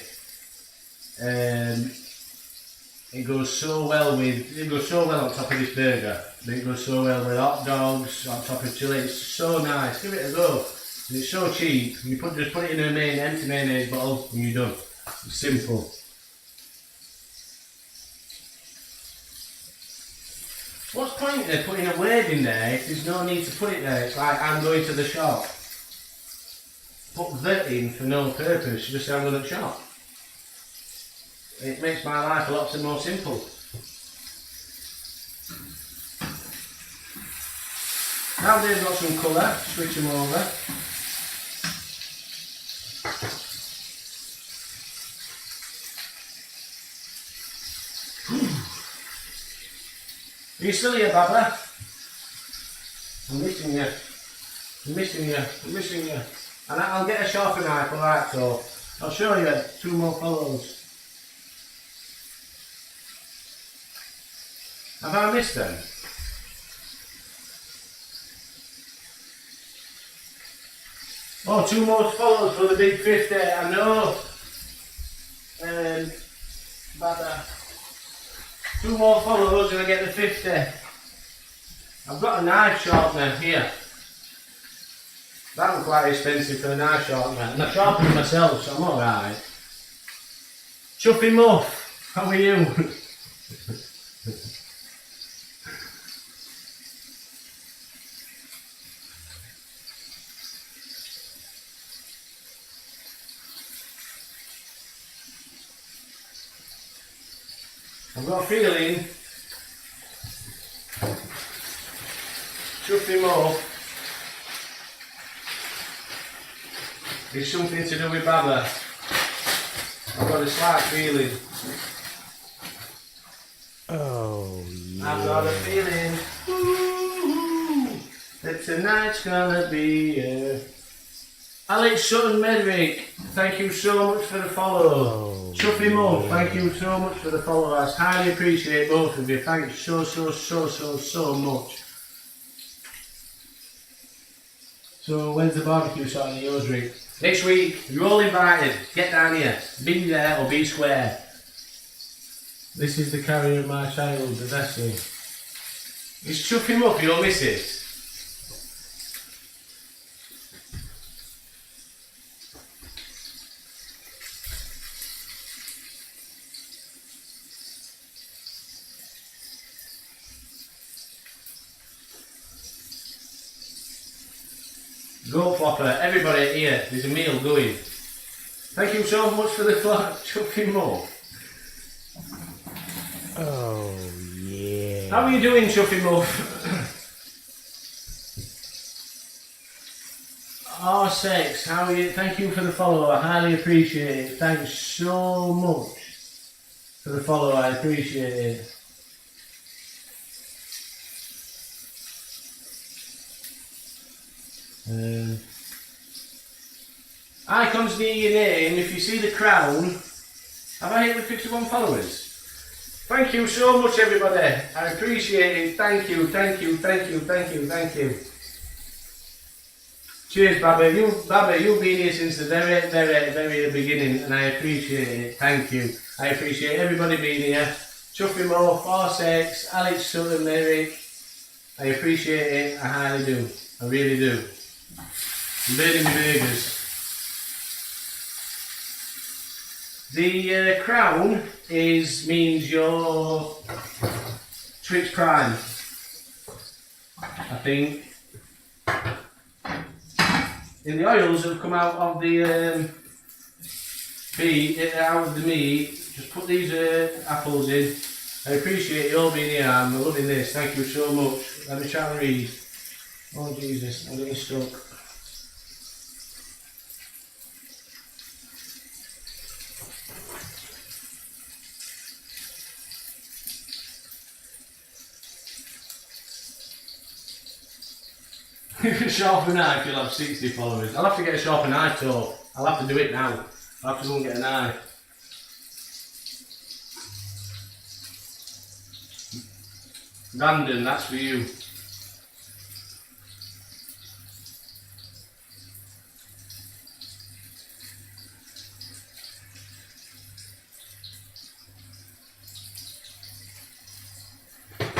it goes so well on top of this burger. It goes so well with hot dogs on top of chili. It's so nice. Give it a go. And it's so cheap. You just put it in a empty mayonnaise bottle and you're done. It's simple. What's the point of putting a word in there if there's no need to put it there? It's like I'm going to the shop. Put that in for no purpose, just say I'm going to the shop. It makes my life a lot more simple. Now they've got some colour, switch them over. Are you still here, Baba? I'm missing you. I'm missing you. I'm missing you. And I'll get a sharper knife, alright, so I'll show you 2 more follows. Have I missed them? Oh, 2 more follows for the big 50, I know. Baba. 2 more follows and I get the 50. I've got a knife sharpener here. That was quite expensive for a knife sharpener. And I sharpened it myself, so I'm alright. Chuffy Muff, how are you? I've got a feeling Chuffy Muff is something to do with Baba. I've got a slight feeling. Oh, yeah. I've got a feeling that tonight's gonna be Alex Sutton Medrick, thank you so much for the follow. Oh, Chuffy Mum, thank you so much for the follow. I highly appreciate both of you. Thank you so much. So when's the barbecue starting at yours, Rick? Next week. You're all invited. Get down here. Be there or be square. This is the carrier of my child, the vessel. Is Chuck him up, your missus? Go Flopper, everybody here, there's a meal going. Thank you so much for the Chuck him up. Oh, yeah. How are you doing, Chuffy Muff? R6, how are you? Thank you for the follow, I highly appreciate it. Thanks so much for the follow, I appreciate it. Icons near your name, if you see the crown. Have I hit the 51 followers? Thank you so much, everybody. I appreciate it. Thank you. Cheers, Baba. You've been here since the very beginning, and I appreciate it. Thank you. I appreciate everybody being here. Chuffy Mo, 4-6, Alex Sutton, Merrick. I appreciate it. I highly do. I really do. I'm burning my burgers. The crown means your Twitch Prime, I think. In the oils that have come out of the meat, just put these apples in. I appreciate you all being here. I'm loving this. Thank you so much. Let me try and read. Oh Jesus, I'm getting stuck. Sharper knife, you'll have 60 followers. I'll have to get a sharper knife though. I'll have to do it now. I'll have to go and get a knife. Brandon, that's for you.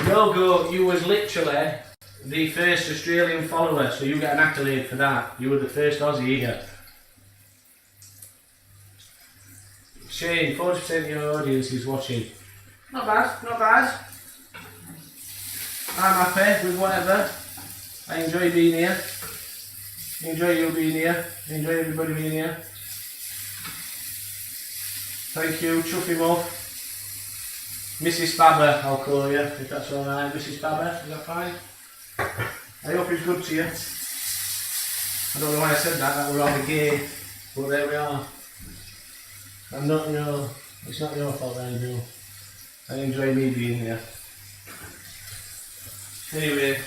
Yogo, you was literally the first Australian follower, so you get an accolade for that. You were the first Aussie here. Shane, 40% of your audience is watching. Not bad, not bad. I'm happy with whatever. I enjoy being here. I enjoy you being here. I enjoy everybody being here. Thank you, Chuffy Muff. Mrs. Baba, I'll call you, if that's alright. Mrs. Baba, is that fine? I hope it's good to you. I don't know why I said that, that we're all gay, but there we are. I'm not your, it's not your fault, Andrew. I enjoy me being here. Anyway,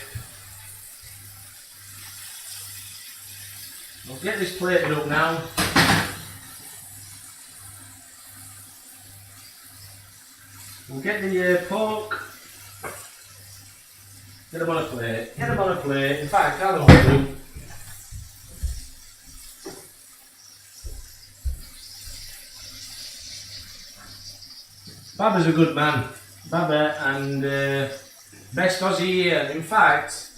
I'll get this plated up now. We'll get the pork. Get them on a plate. Get them on a plate. In fact, I know what to do. Baba's a good man. Baba and best Aussie here. In fact,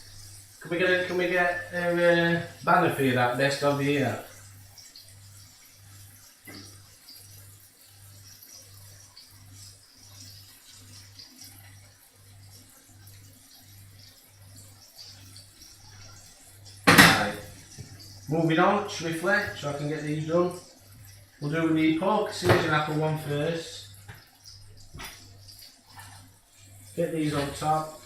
can we get a banner for you, that best Aussie here? Right. Moving on swiftly, so I can get these done. We'll do the pork, scissors and apple one first. Get these on top.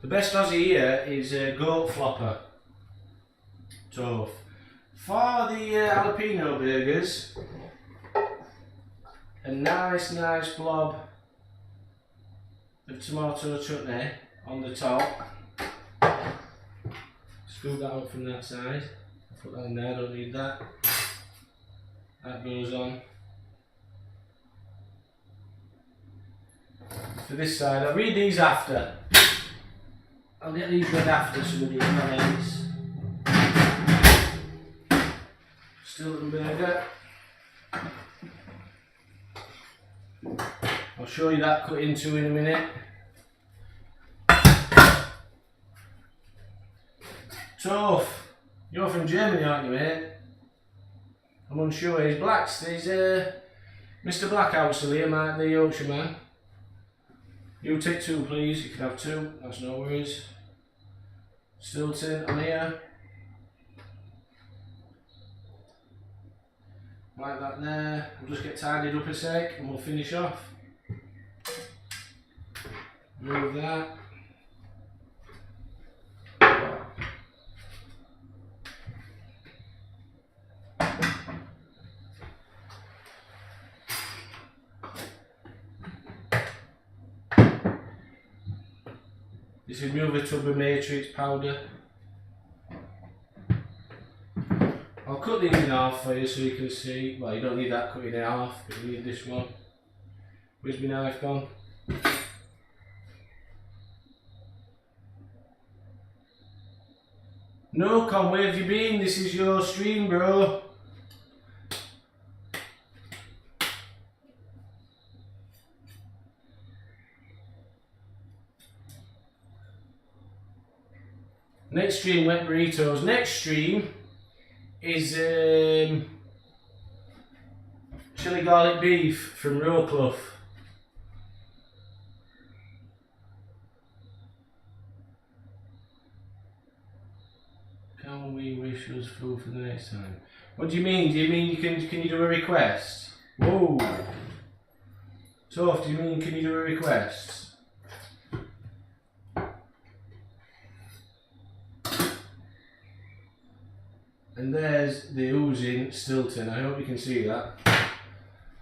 The best Aussie here is goat flopper. Tough. For the jalapeno burgers, a nice blob of tomato chutney on the top. Scoop that up from that side. Put that in there, don't need that. That goes on. For this side, I'll read these after. I'll get these read after some of these names. Stilton burger. I'll show you that cut into in a minute. Tough. You're from Germany, aren't you, mate? I'm unsure. He's Blacks. There's Mr. Blackhouse here, Mark the Yorkshire man. You take two, please. You can have two. That's no worries. Stilton, I'm here. Like that there. We'll just get tidied up a sec and we'll finish off. Move that. This is move a tub of matrix powder. I'll cut these in half for you so you can see. Well, you don't need that cut in half, but you need this one. Where's my knife gone? Nocom, where have you been? This is your stream, bro. Next stream, wet burritos. Next stream is chili garlic beef from Rowclough. Can we wish us food for the next time? What do you mean? Do you mean you can you do a request? Whoa. Tough, do you mean can you do a request? And there's the oozing Stilton. I hope you can see that.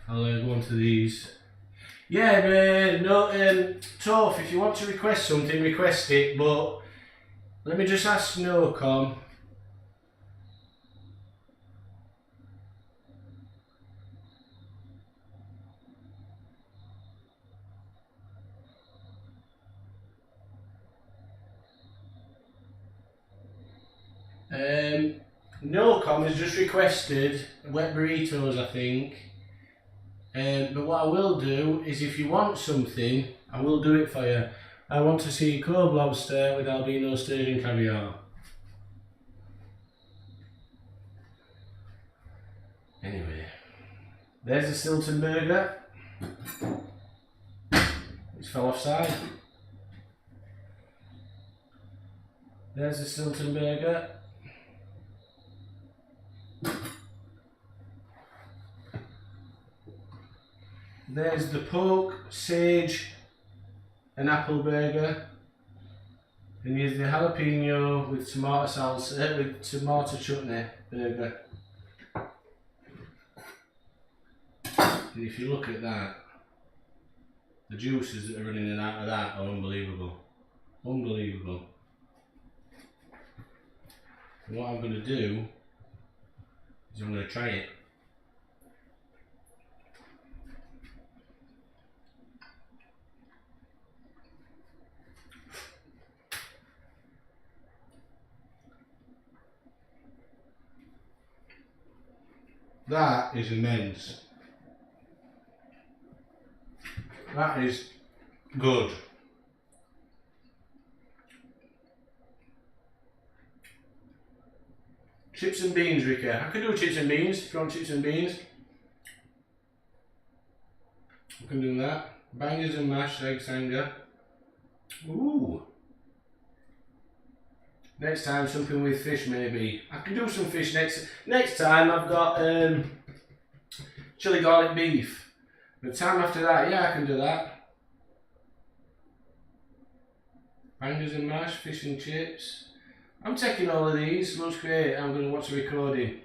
I'll go on to these. Yeah, Tough, if you want to request something, request it, but let me just ask Nocom. Nocom has just requested wet burritos, I think. But what I will do is, if you want something, I will do it for you. I want to see cold lobster with albino sturgeon caviar. Anyway, there's the Stilton burger. It's fell offside. There's the Stilton burger. There's the pork, sage and apple burger. And here's the jalapeno with tomato salsa, with tomato chutney burger. And if you look at that, the juices that are running in and out of that are unbelievable. Unbelievable. And what I'm going to do is I'm going to try it. That is immense. That is good. Chips and beans, Ricky. I could do chips and beans if you want chips and beans. I can do that. Bangers and mashed egg sanger. Ooh. Next time something with fish maybe. I can do some fish next time. I've got chili garlic beef. The time after that, yeah, I can do that. Bangers and mash, fish and chips. I'm taking all of these, looks great. I'm going to watch the recording.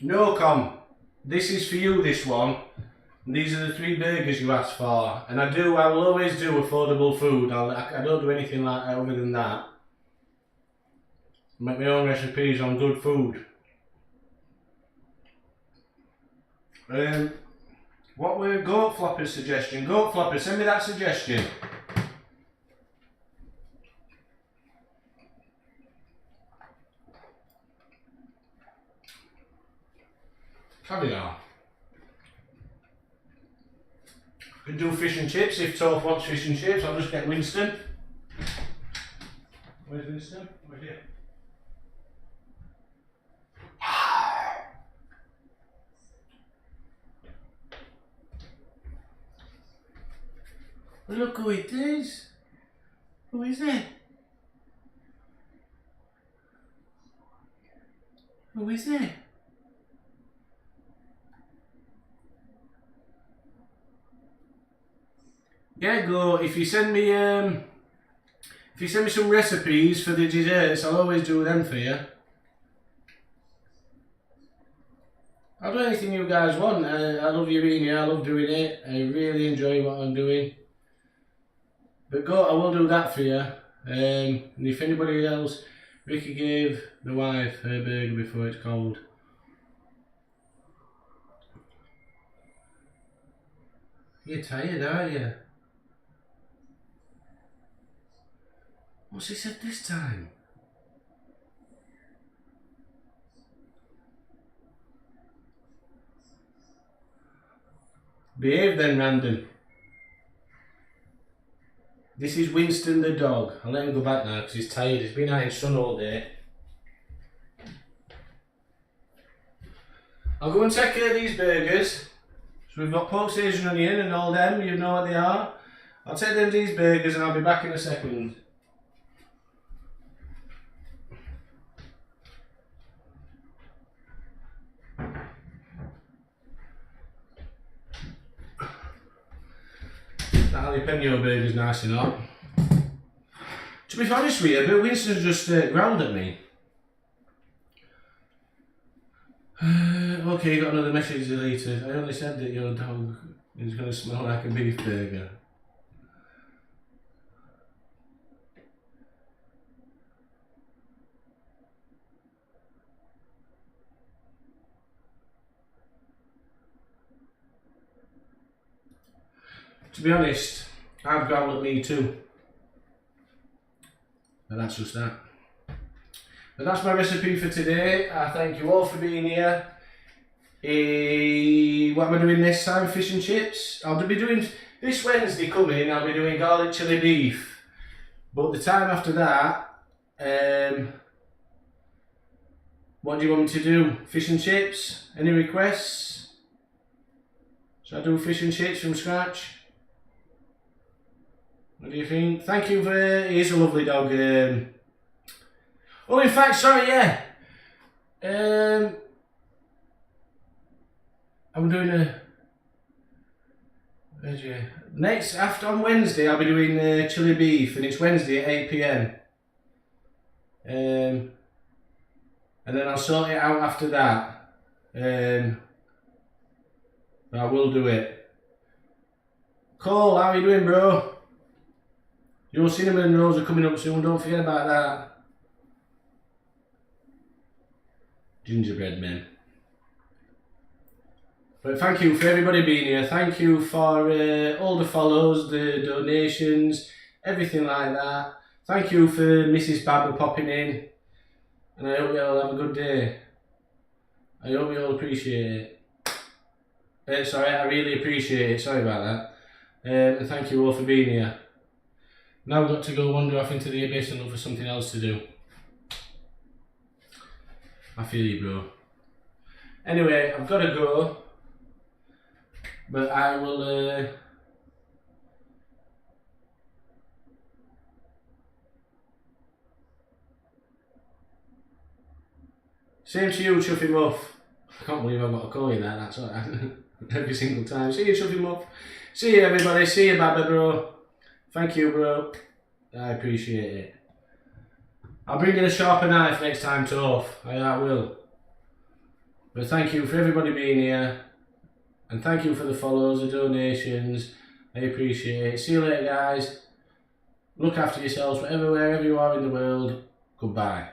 Nocom, this is for you, this one. These are the 3 burgers you asked for. And I will always do affordable food. I don't do anything like that other than that. Make my own recipes on good food. What were Goat Flopper's suggestion? Goat Flopper, send me that suggestion. Caviar. Could do fish and chips if Toph wants fish and chips. I'll just get Winston. Where's Winston? Right here. Look who it is. Who is it? Who is it? Yeah, go. If you send me some recipes for the desserts, I'll always do them for you. I'll do anything you guys want. I love you being here. I love doing it. I really enjoy what I'm doing. But go, I will do that for you. And if anybody else, Ricky gave the wife her burger before it's cold. You're tired, aren't you? What's he said this time? Behave then, random. This is Winston the dog. I'll let him go back now because he's tired. He's been out in the sun all day. I'll go and take care of these burgers. So we've got pork, sage and onion and all them, you know what they are. I'll take them these burgers and I'll be back in a second. That jalapeno burger's nice enough. To be honest with you, but Winston's just growled at me. Okay, you got another message deleted. I only said that your dog is going to smell like a beef burger. To be honest, I've growled at me too. And that's just that. But that's my recipe for today. I thank you all for being here. What am I doing this time? Fish and chips. I'll be doing this Wednesday coming. I'll be doing garlic chili beef. But the time after that, what do you want me to do? Fish and chips? Any requests? Should I do fish and chips from scratch? What do you think? Thank you for. He is a lovely dog. Oh, in fact, sorry, yeah. I'm doing after on Wednesday. I'll be doing chili beef, and it's Wednesday at 8 PM. And then I'll sort it out after that. But I will do it. Cole, how are you doing, bro? Your cinnamon rolls are coming up soon, don't forget about that. Gingerbread men. But thank you for everybody being here. Thank you for all the follows, the donations, everything like that. Thank you for Mrs. Babber popping in. And I hope you all have a good day. I hope you all appreciate it. Sorry, I really appreciate it. Sorry about that. And thank you all for being here. Now I've got to go wander off into the abyss and look for something else to do. I feel you, bro. Anyway, I've got to go. But I will... Same to you, Chuffy Muff. I can't believe I've got to call you that, that's alright. Every single time. See you, Chuffy Muff. See you everybody, see you Baba bro. Thank you bro, I appreciate it. I'll bring in a sharper knife next time tough, I will. But thank you for everybody being here. And thank you for the follows, the donations, I appreciate it. See you later guys. Look after yourselves wherever you are in the world. Goodbye.